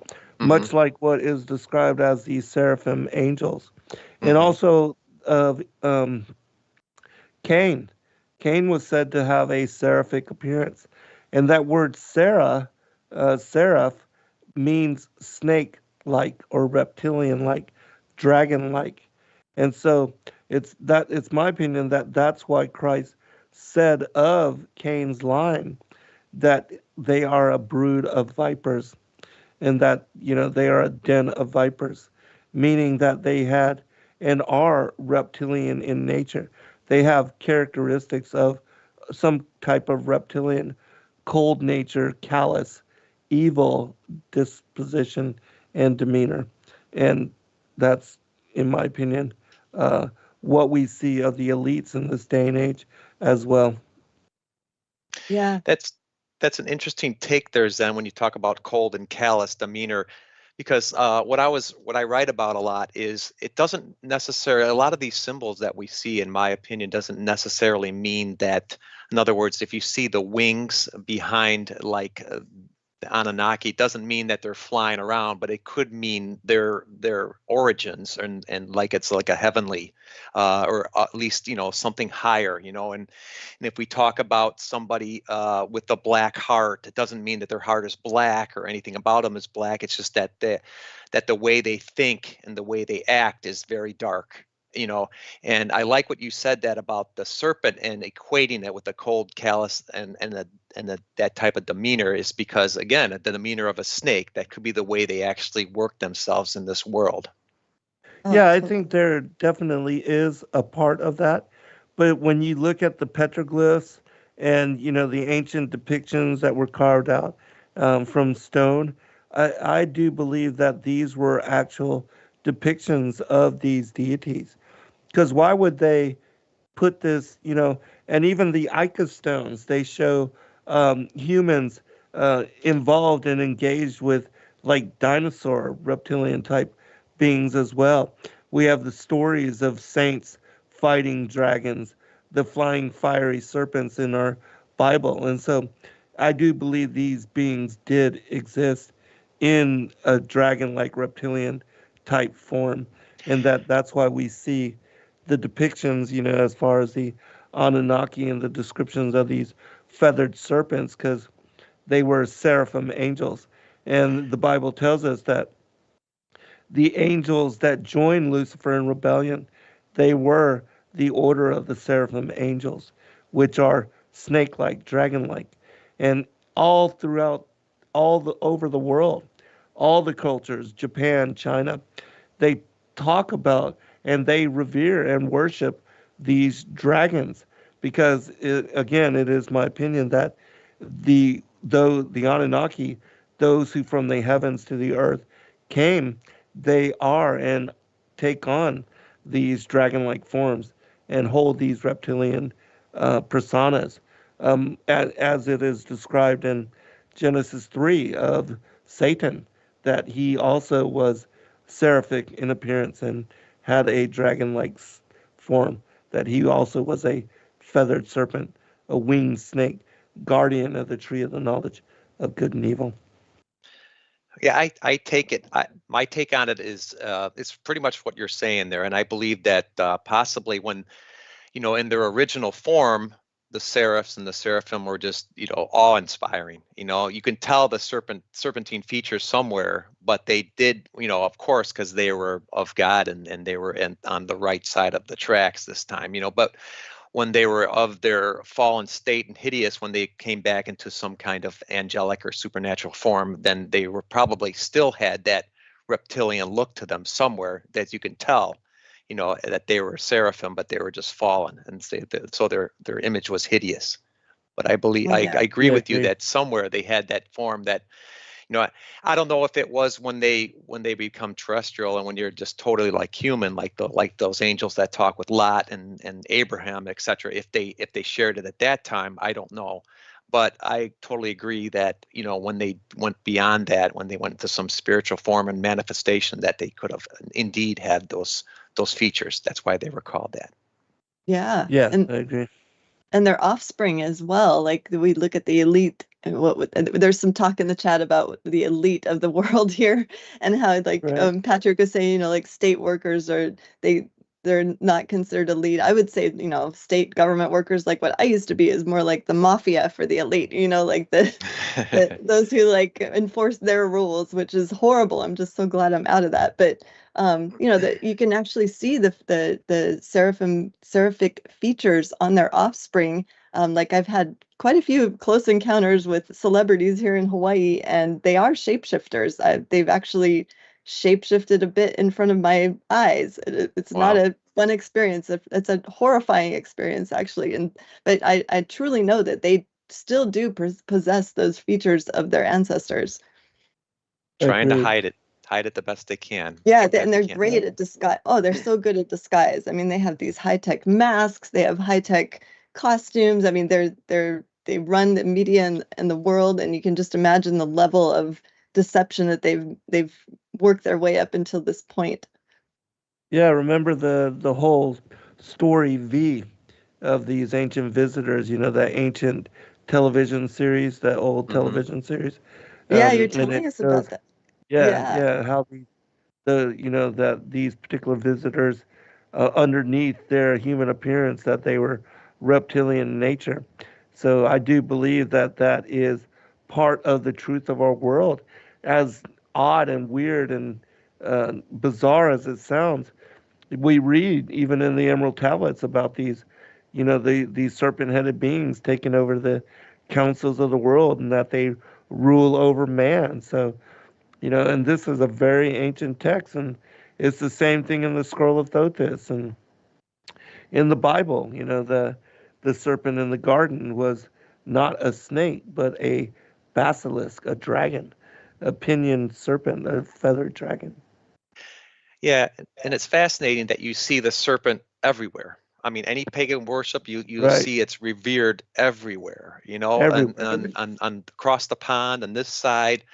much like what is described as the seraphim angels. And also of Cain. Cain was said to have a seraphic appearance. And that word seraph means snake-like or reptilian-like, dragon-like. And so it's my opinion that that's why Christ said of Cain's line that they are a brood of vipers, and that, they are a den of vipers, meaning that they had and are reptilian in nature. They have characteristics of some type of reptilian, cold nature, callous, evil disposition and demeanor. And that's, in my opinion, what we see of the elites in this day and age as well. Yeah. That's an interesting take there, Zen, when you talk about cold and callous demeanor, because what I write about a lot is it doesn't necessarily, a lot of these symbols that we see, in my opinion, doesn't necessarily mean that, in other words, if you see the wings behind like the Anunnaki doesn't mean that they're flying around, but it could mean their origins, and like it's like a heavenly, or at least something higher, and if we talk about somebody with a black heart, it doesn't mean that their heart is black or anything about them is black. It's just that the way they think and the way they act is very dark. And I like what you said that about the serpent and equating it with the cold, callous, and that type of demeanor is because, again, the demeanor of a snake, that could be the way they actually work themselves in this world. Yeah, I think there definitely is a part of that. But when you look at the petroglyphs and, the ancient depictions that were carved out from stone, I do believe that these were actual depictions of these deities. Because why would they put this, and even the Ica stones, they show humans involved and engaged with like dinosaur, reptilian type beings as well. We have the stories of saints fighting dragons, the flying fiery serpents in our Bible. And so I do believe these beings did exist in a dragon-like reptilian type form, and that's why we see the depictions, as far as the Anunnaki and the descriptions of these feathered serpents, because they were seraphim angels. And the Bible tells us that the angels that joined Lucifer in rebellion, they were the order of the seraphim angels, which are snake-like, dragon-like. And all throughout, over the world, all the cultures, Japan, China, they talk about and they revere and worship these dragons because, it is my opinion that the Anunnaki, those who from the heavens to the earth came, they are and take on these dragon-like forms and hold these reptilian personas, as it is described in Genesis 3 of Satan, that he also was seraphic in appearance and had a dragon-like form, that he also was a feathered serpent, a winged snake, guardian of the tree of the knowledge of good and evil. Yeah, I take it. My take on it is it's pretty much what you're saying there, and I believe that possibly when, in their original form, the seraphs and the seraphim were just, awe-inspiring. You can tell the serpentine features somewhere, but they did, of course, because they were of God and they were on the right side of the tracks this time, But when they were of their fallen state and hideous, when they came back into some kind of angelic or supernatural form, then they were probably still had that reptilian look to them somewhere that you can tell. That they were seraphim, but they were just fallen, and so their image was hideous. But I believe I agree with you that somewhere they had that form that, I don't know if it was when they become terrestrial and when you're just totally like human, like those angels that talk with Lot and Abraham, etc. If they shared it at that time, I don't know. But I totally agree that, when they went beyond that, when they went to some spiritual form and manifestation, that they could have indeed had those features. That's why they were called that. Yeah. Yeah, I agree. And their offspring as well. Like we look at the elite, and there's some talk in the chat about the elite of the world here, and how Patrick was saying, like state workers they're not considered elite. I would say, state government workers, like what I used to be, is more like the mafia for the elite, like those who enforce their rules, which is horrible. I'm just so glad I'm out of that. But that you can actually see the seraphic features on their offspring. Like I've had quite a few close encounters with celebrities here in Hawaii, and they are shapeshifters. They've actually shapeshifted a bit in front of my eyes. It's Wow. not a fun experience. It's a horrifying experience, actually. But I truly know that they still do possess those features of their ancestors. Trying to hide it the best they can. Yeah, and they're great at disguise. Oh, they're so good at disguise. I mean, they have these high-tech masks. They have high-tech costumes. I mean, they run the media and the world, and you can just imagine the level of deception that they've worked their way up until this point. Yeah, remember the whole story V of these ancient visitors, that ancient television series, that old television series. Yeah, you're And telling it us shows, about that. yeah, Yeah. yeah, how that these particular visitors, underneath their human appearance, that they were reptilian in nature. So I do believe that that is part of the truth of our world, as odd and weird and bizarre as it sounds. We read even in the Emerald Tablets about these, these serpent-headed beings taking over the councils of the world, and that they rule over man. So, and this is a very ancient text, and it's the same thing in the Scroll of Thothis and in the Bible. The serpent in the garden was not a snake, but a basilisk, a dragon, a pinioned serpent, a feathered dragon. Yeah, and it's fascinating that you see the serpent everywhere. I mean, any pagan worship, you Right. see it's revered everywhere, Everywhere. on across the pond on this side.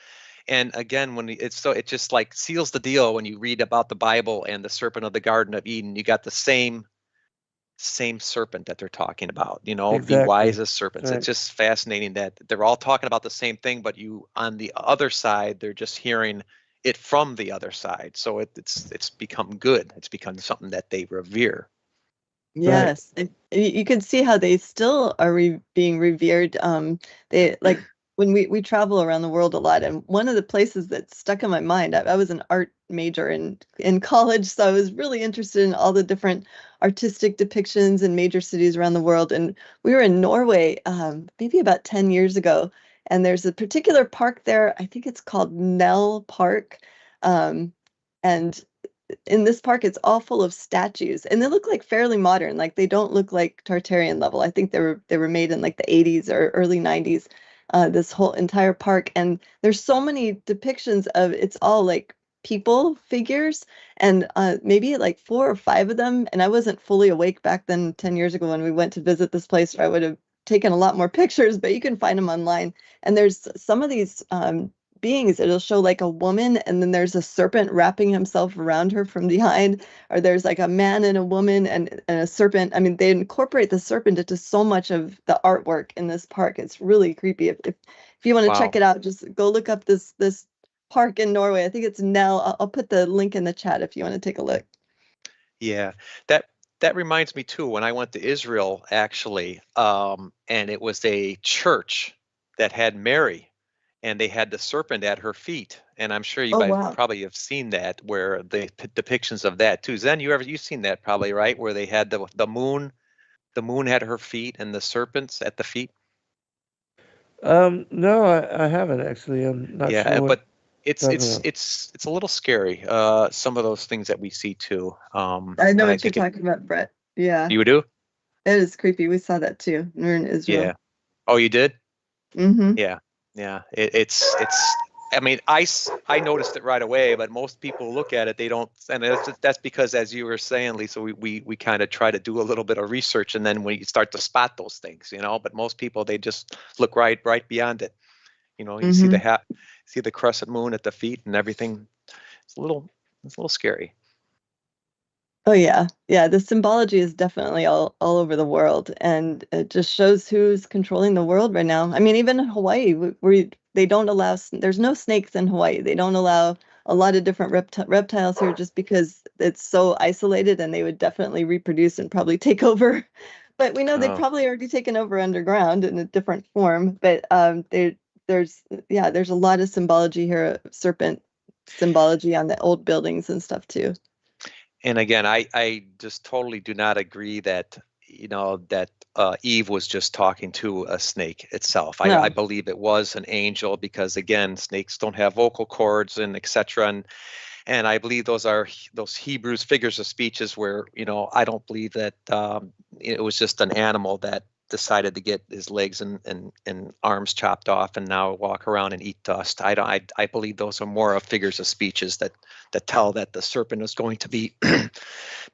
And again, when it just like seals the deal when you read about the Bible and the serpent of the Garden of Eden. You got the same serpent that they're talking about, be Exactly. wise as serpents. Right. It's just fascinating that they're all talking about the same thing, but you on the other side, they're just hearing it from the other side. So it's become good. It's become something that they revere. Yes, and you can see how they still are being revered. They like when we travel around the world a lot, and one of the places that stuck in my mind, I was an art major in college, so I was really interested in all the different artistic depictions in major cities around the world. And we were in Norway, maybe about 10 years ago, and there's a particular park there. I think it's called Nell Park, and in this park, it's all full of statues, and they look like fairly modern. Like they don't look like Tartarian level. I think they were made in like the 80s or early 90s. This whole entire park, and there's so many depictions of it's all like people figures, and maybe like 4 or 5 of them. And I wasn't fully awake back then 10 years ago when we went to visit this place, or I would have taken a lot more pictures. But you can find them online, and there's some of these beings, it'll show like a woman, and then there's a serpent wrapping himself around her from behind, or there's like a man and a woman and a serpent. I mean, they incorporate the serpent into so much of the artwork in this park. It's really creepy. If you want to check Wow. it out, just go look up this park in Norway. I think it's Nell. I'll put the link in the chat if you want to take a look. Yeah, that reminds me too, when I went to Israel, actually, and it was a church that had Mary, and they had the serpent at her feet. And I'm sure you Oh, guys wow. probably have seen that, where the depictions of that too. Zen, you've seen that probably, right? Where they had the moon had her feet and the serpents at the feet. No, I haven't actually. I'm not Yeah, sure what but it's you're it's talking about. it's a little scary. Some of those things that we see too. I know And I what you're think talking about, Brett. Yeah, you do. it is creepy. We saw that too. We're in Israel. Yeah. Oh, you did. Mm-hmm. Yeah, yeah. It's. I mean, I noticed it right away, but most people look at it, they don't, and that's because, as you were saying, Lisa, we kind of try to do a little bit of research, and then we start to spot those things, But most people, they just look right beyond it. You see Mm-hmm. see the crescent moon at the feet and everything. It's a little scary. Oh yeah. Yeah, the symbology is definitely all over the world, and it just shows who's controlling the world right now. I mean, even in Hawaii, where they don't allow there's no snakes in Hawaii. They don't allow a lot of different reptiles here just because it's so isolated, and they would definitely reproduce and probably take over. But we know they've Oh, probably already taken over underground in a different form. But there's a lot of symbology here, serpent symbology on the old buildings and stuff too. and again, I just totally do not agree that that Eve was just talking to a snake itself. I No. believe it was an angel, because again, snakes don't have vocal cords and etc. And I believe those are those Hebrews figures of speeches where I don't believe that it was just an animal that decided to get his legs and arms chopped off and now walk around and eat dust. I believe those are more of figures of speeches that tell that the serpent is going to be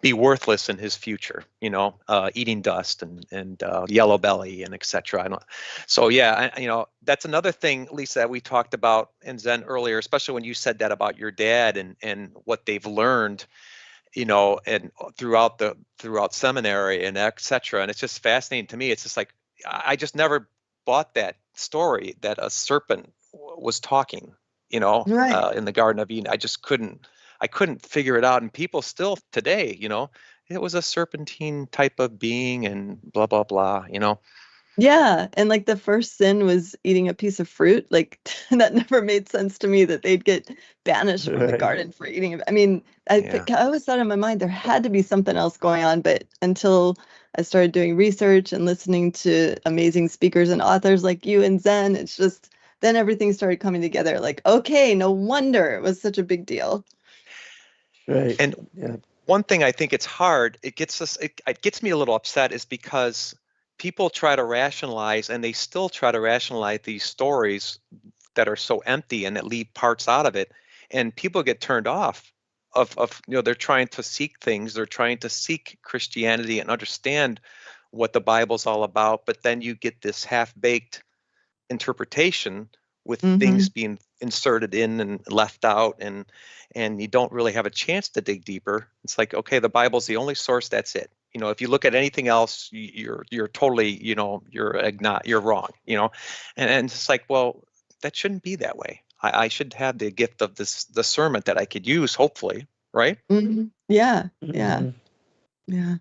be worthless in his future, eating dust and yellow belly and etc. So yeah, that's another thing, Lisa, that we talked about in Zen earlier, especially when you said that about your dad and what they've learned, and throughout seminary and etc. And it's just fascinating to me. It's just like I just never bought that story that a serpent was talking, Right. in the Garden of Eden. I couldn't figure it out. And people still today, it was a serpentine type of being and blah, blah, blah, Yeah, and like the first sin was eating a piece of fruit. Like that never made sense to me that they'd get banished from the Right. garden for eating it. I mean, Yeah. I always thought in my mind there had to be something else going on, but until I started doing research and listening to amazing speakers and authors like you and Zen, it's just then everything started coming together. Like, okay, no wonder it was such a big deal. Right. And Yeah. one thing I think it's hard, it gets me a little upset, is because people try to rationalize, and they still try to rationalize these stories that are so empty and that leave parts out of it, and people get turned off of they're trying to seek things, they're trying to seek Christianity and understand what the Bible's all about, but then you get this half-baked interpretation with Mm-hmm. things being inserted in and left out, and you don't really have a chance to dig deeper. It's like, okay, the Bible's the only source, that's it. If you look at anything else, you're totally, you're wrong, and it's like, well, that shouldn't be that way. I should have the gift of discernment that I could use, hopefully, right? Mm-hmm. Yeah, yeah, Mhm. yeah.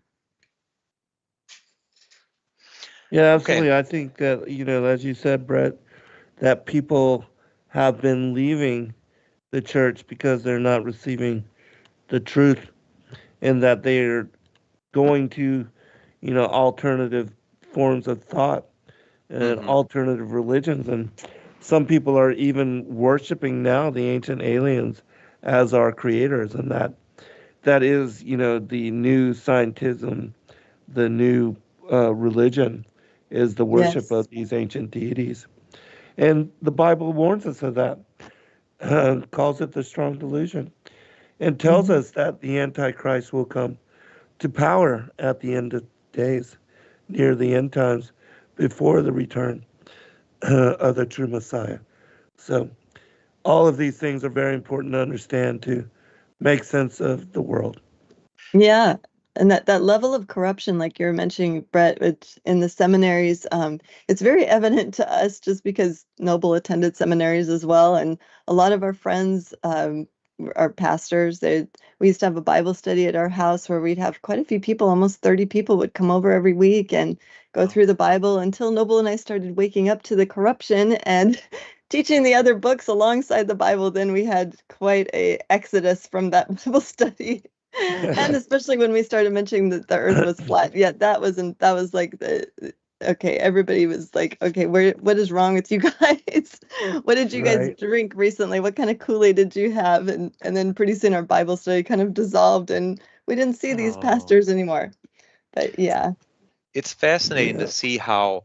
Yeah, Okay. absolutely. I think that, as you said, Brett, that people have been leaving the church because they're not receiving the truth, and that they're going to, alternative forms of thought and Mm-hmm. alternative religions. And some people are even worshiping now the ancient aliens as our creators. And that is, the new scientism, the new religion is the worship Yes. of these ancient deities. And the Bible warns us of that, calls it the strong delusion, and tells Mm-hmm. us that the Antichrist will come to power at the end of days, near the end times, before the return of the true Messiah. So, all of these things are very important to understand to make sense of the world. Yeah. And that level of corruption, like you're mentioning, Brett, it's in the seminaries, it's very evident to us just because Noble attended seminaries as well. And a lot of our friends are pastors. We used to have a Bible study at our house where we'd have quite a few people, almost 30 people would come over every week and go through the Bible until Noble and I started waking up to the corruption and teaching the other books alongside the Bible. Then we had quite a exodus from that Bible study. And especially when we started mentioning that the earth was flat. Yeah, that was like okay, everybody was like, okay, what is wrong with you guys? What did you guys Right. drink recently? What kind of Kool-Aid did you have? And then pretty soon our Bible study kind of dissolved and we didn't see these Oh. pastors anymore. But yeah. It's fascinating Yeah. to see how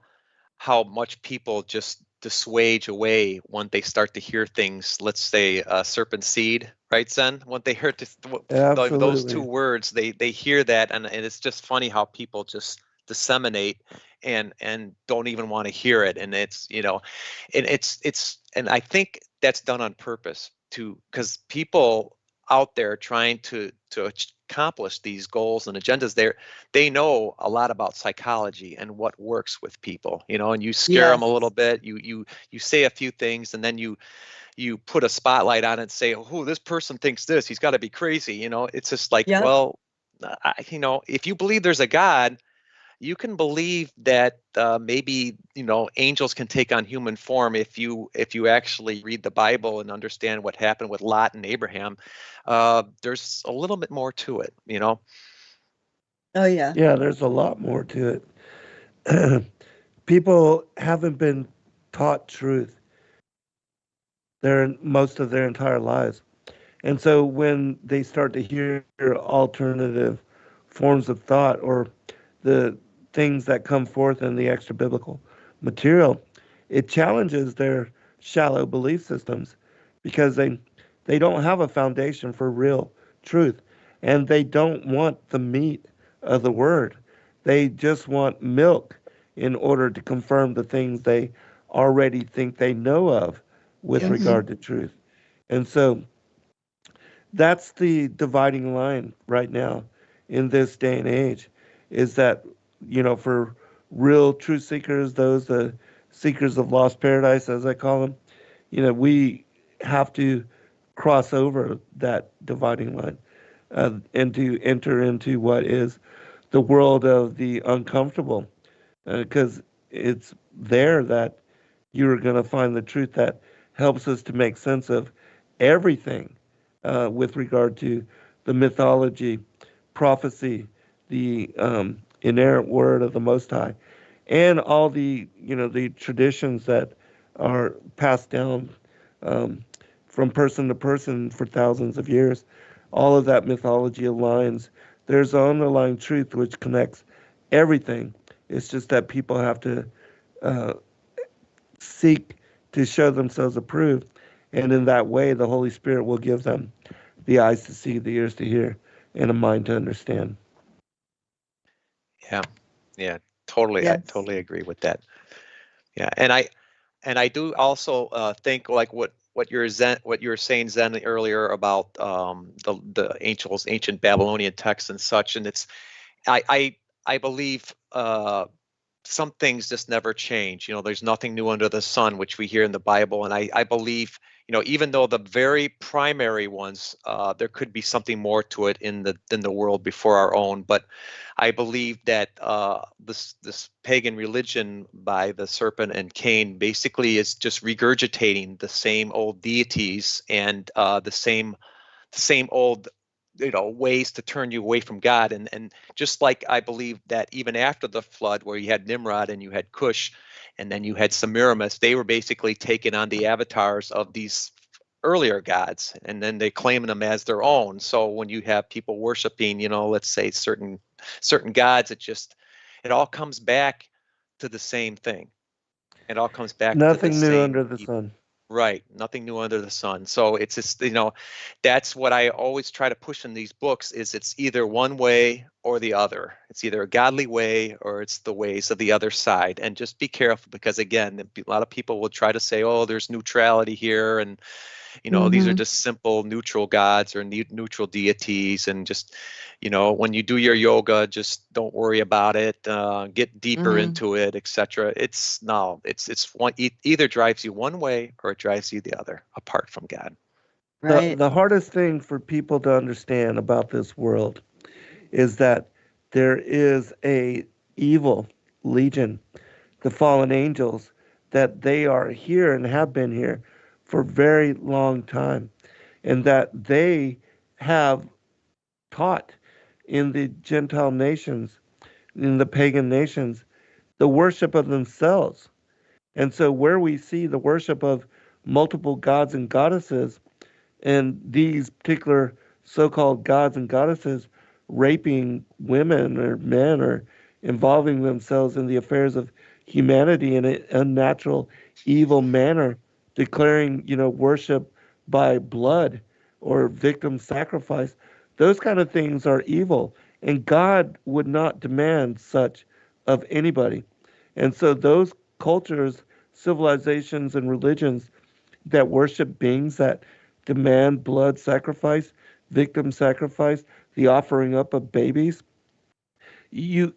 much people just dissuage away when they start to hear things. Let's say serpent seed, right, Zen? When they hear those two Absolutely. words, they hear that, and it's just funny how people just disseminate and don't even want to hear it. And it's and and I think that's done on purpose because people out there trying to accomplish these goals and agendas, they know a lot about psychology and what works with people, and you scare them a little Yes. bit, you say a few things, and then you put a spotlight on it and say, oh, this person thinks this, he's got to be crazy. It's just like, Yep. well, if you believe there's a God, you can believe that maybe angels can take on human form if you actually read the Bible and understand what happened with Lot and Abraham. There's a little bit more to it, Oh yeah. Yeah, there's a lot more to it. People haven't been taught truth most of their entire lives. And so when they start to hear alternative forms of thought or the things that come forth in the extra biblical material, it challenges their shallow belief systems because they don't have a foundation for real truth, and they don't want the meat of the word. They just want milk in order to confirm the things they already think they know of with Mhm. regard to truth. And so that's the dividing line right now in this day and age, is that, for real truth seekers, those the seekers of lost paradise, as I call them, we have to cross over that dividing line and to enter into what is the world of the uncomfortable, because it's there that you're going to find the truth that helps us to make sense of everything with regard to the mythology, prophecy, the inerrant word of the Most High, and all the the traditions that are passed down from person to person for thousands of years. All of that mythology aligns. There's an underlying truth which connects everything. It's just that people have to seek to show themselves approved, and in that way, the Holy Spirit will give them the eyes to see, the ears to hear, and a mind to understand. Yeah, totally. Yes. I totally agree with that. Yeah, and I do also think like what you were saying, Zen, earlier about the ancient Babylonian texts and such, and it's I believe some things just never change. There's nothing new under the sun, which we hear in the Bible, and I believe even though the very primary ones, there could be something more to it in the world before our own, but I believe that this pagan religion by the Serpent and Cain basically is just regurgitating the same old deities and the same old ways to turn you away from God, and just like I believe that even after the flood, where you had Nimrod and you had Cush, and then you had Semiramis, they were basically taking on the avatars of these earlier gods, and then they claim them as their own. So when you have people worshiping, let's say certain gods, it all comes back to the same thing. It all comes back Nothing to the new same under the sun. Right. Nothing new under the sun. So it's just, that's what I always try to push in these books is it's either one way or the other. It's either a godly way or it's the ways of the other side. And just be careful because, again, a lot of people will try to say, oh, there's neutrality here. And, these are just simple neutral gods or neutral deities. And just, when you do your yoga, just don't worry about it. Get deeper into it, etc. It's one, either drives you one way or it drives you the other, apart from God. Right. The hardest thing for people to understand about this world is that there is a evil legion, the fallen angels, that they are here and have been here for a very long time, and that they have taught in the Gentile nations, in the pagan nations, the worship of themselves. And so where we see the worship of multiple gods and goddesses, and these particular so-called gods and goddesses raping women or men or involving themselves in the affairs of humanity in an unnatural, evil manner, declaring, worship by blood or victim sacrifice, those kind of things are evil. And God would not demand such of anybody. And so those cultures, civilizations, and religions that worship beings that demand blood sacrifice, victim sacrifice, the offering up of babies, when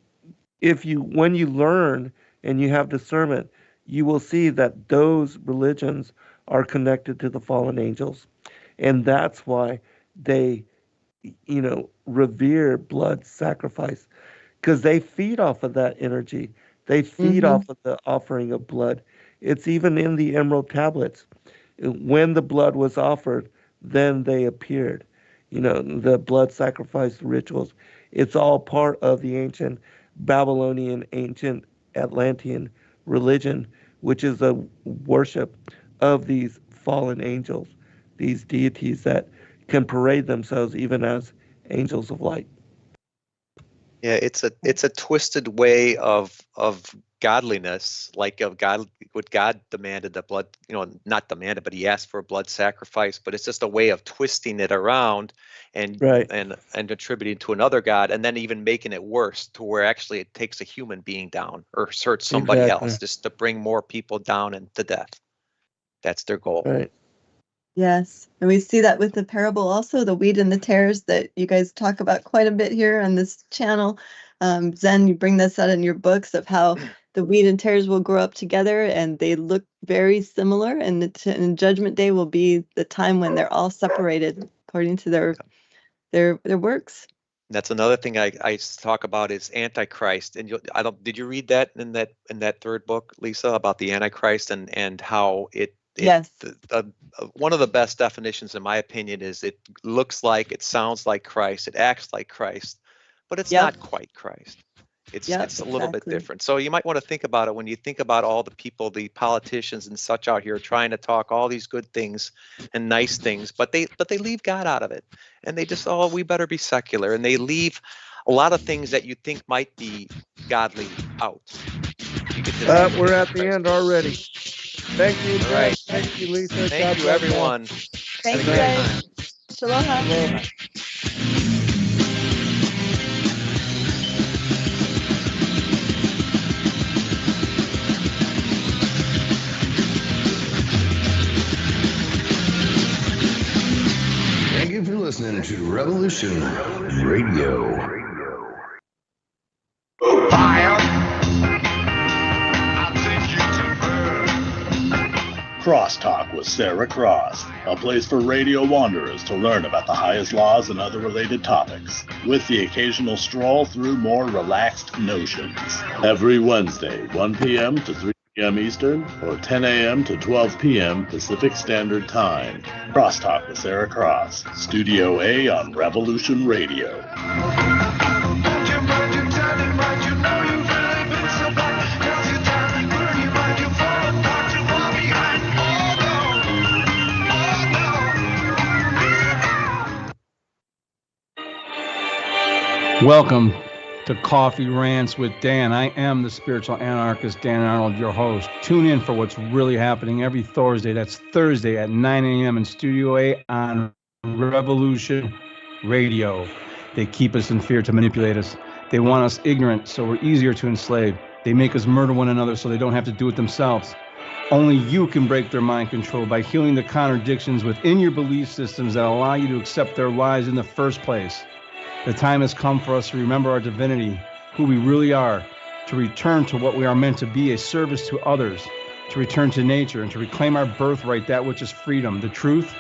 you learn and you have discernment, you will see that those religions are connected to the fallen angels. And that's why they, revere blood sacrifice, because they feed off of that energy. They feed off of the offering of blood. It's even in the emerald tablets. When the blood was offered, then they appeared. The blood sacrifice rituals. It's all part of the ancient Babylonian, ancient Atlantean religion, which is a worship of these fallen angels, these deities that can parade themselves even as angels of light. Yeah, it's a twisted way of godliness, like of God, what God demanded, the blood, not demanded, but he asked for a blood sacrifice, but it's just a way of twisting it around and Right. and attributing to another God, and then even making it worse to where actually it takes a human being down or hurts somebody Exactly. else just to bring more people down and to death. That's their goal. Right. Yes. And we see that with the parable also, the wheat and the tares that you guys talk about quite a bit here on this channel. Zen, you bring this out in your books of how the wheat and tares will grow up together, and they look very similar. And Judgment Day will be the time when they're all separated according to their works. That's another thing I talk about is Antichrist. And did you read that in that third book, Lisa, about the Antichrist and how yes. One of the best definitions, in my opinion, is it looks like, it sounds like Christ, it acts like Christ, but it's not quite Christ. It's a little bit different. So you might want to think about it when you think about all the people, the politicians and such out here trying to talk all these good things and nice things, but they leave God out of it. And they just, we better be secular. And they leave a lot of things that you think might be godly out. We're at the end already. Thank you, all right. Thank you, Lisa. Thank you, everyone. Thank you, guys. Shalom. Thank you for listening to Revolution Radio. Fire! Crosstalk with Sarah Cross, a place for radio wanderers to learn about the highest laws and other related topics, with the occasional stroll through more relaxed notions. Every Wednesday, 1 p.m. to 3 p.m. Eastern, or 10 a.m. to 12 p.m. Pacific Standard Time. Crosstalk with Sarah Cross, Studio A on Revolution Radio. Welcome to Coffee Rants with Dan. I am the spiritual anarchist, Dan Arnold, your host. Tune in for what's really happening every Thursday. That's Thursday at 9 a.m. in Studio A on Revolution Radio. They keep us in fear to manipulate us. They want us ignorant so we're easier to enslave. They make us murder one another so they don't have to do it themselves. Only you can break their mind control by healing the contradictions within your belief systems that allow you to accept their lies in the first place. The time has come for us to remember our divinity, who we really are, to return to what we are meant to be, a service to others, to return to nature, and to reclaim our birthright, that which is freedom. The truth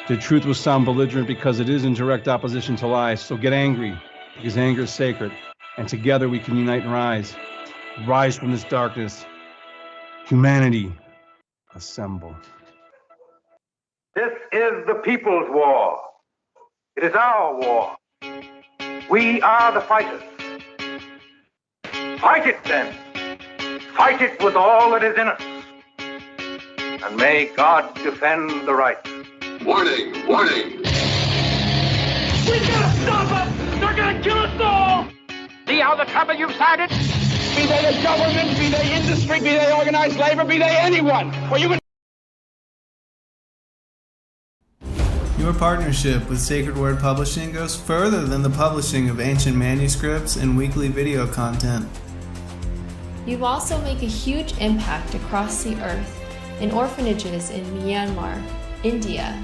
will sound belligerent because it is in direct opposition to lies. So get angry, because anger is sacred, and together we can unite and rise. Rise from this darkness. Humanity, assemble. This is the people's war. It is our war. We are the fighters. Fight it then. Fight it with all that is in us. And may God defend the right. Warning, warning. We gotta stop them! They're gonna kill us all! See how the trouble you've started? Be they the government, be they industry, be they organized labor, be they anyone. Or you can... Your partnership with Sacred Word Publishing goes further than the publishing of ancient manuscripts and weekly video content. You also make a huge impact across the earth in orphanages in Myanmar, India,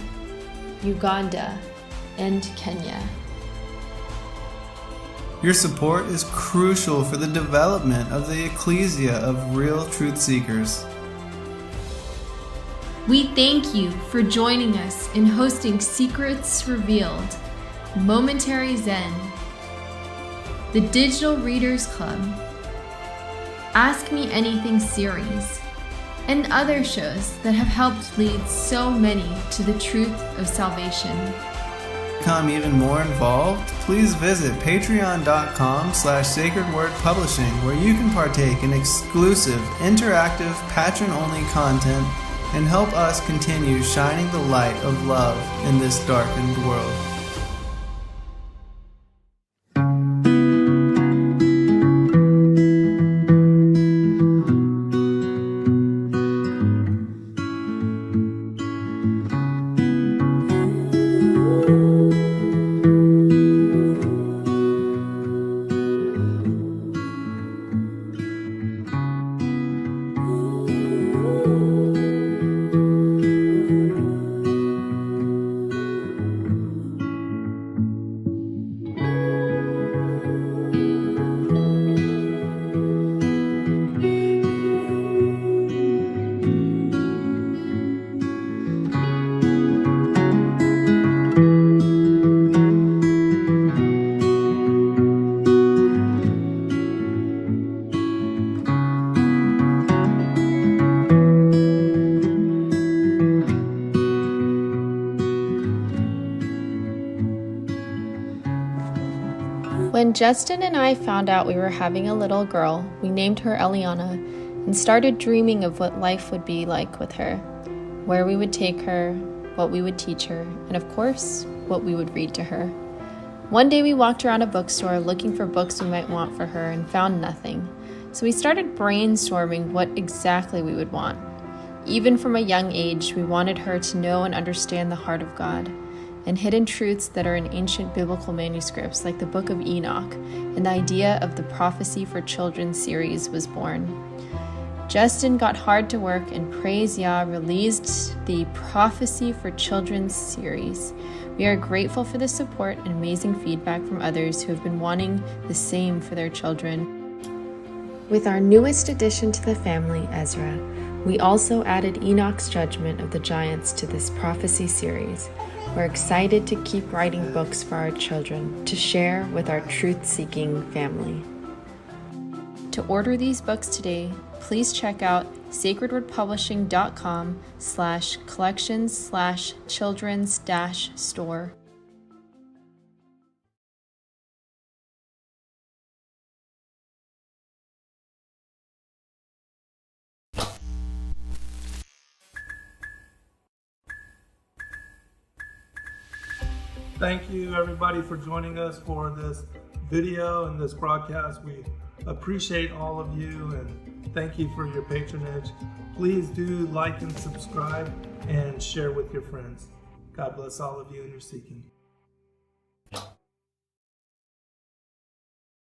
Uganda, and Kenya. Your support is crucial for the development of the ecclesia of real truth seekers. We thank you for joining us in hosting Secrets Revealed, Momentary Zen, the Digital Readers Club, Ask Me Anything series, and other shows that have helped lead so many to the truth of salvation. To become even more involved, please visit patreon.com/sacredwordpublishing, where you can partake in exclusive, interactive, patron-only content and help us continue shining the light of love in this darkened world. When Justin and I found out we were having a little girl, we named her Eliana and started dreaming of what life would be like with her, where we would take her, what we would teach her, and of course, what we would read to her. One day we walked around a bookstore looking for books we might want for her and found nothing. So we started brainstorming what exactly we would want. Even from a young age, we wanted her to know and understand the heart of God and hidden truths that are in ancient biblical manuscripts like the Book of Enoch, and the idea of the Prophecy for Children series was born. Justin got hard to work and praise Yah released the Prophecy for Children series. We are grateful for the support and amazing feedback from others who have been wanting the same for their children. With our newest addition to the family, Ezra, we also added Enoch's Judgment of the Giants to this prophecy series. We're excited to keep writing books for our children to share with our truth-seeking family. To order these books today, please check out sacredwordpublishing.com/collections/children's-store. Thank you everybody for joining us for this video and this broadcast. We appreciate all of you and thank you for your patronage. Please do like and subscribe and share with your friends. God bless all of you in your seeking.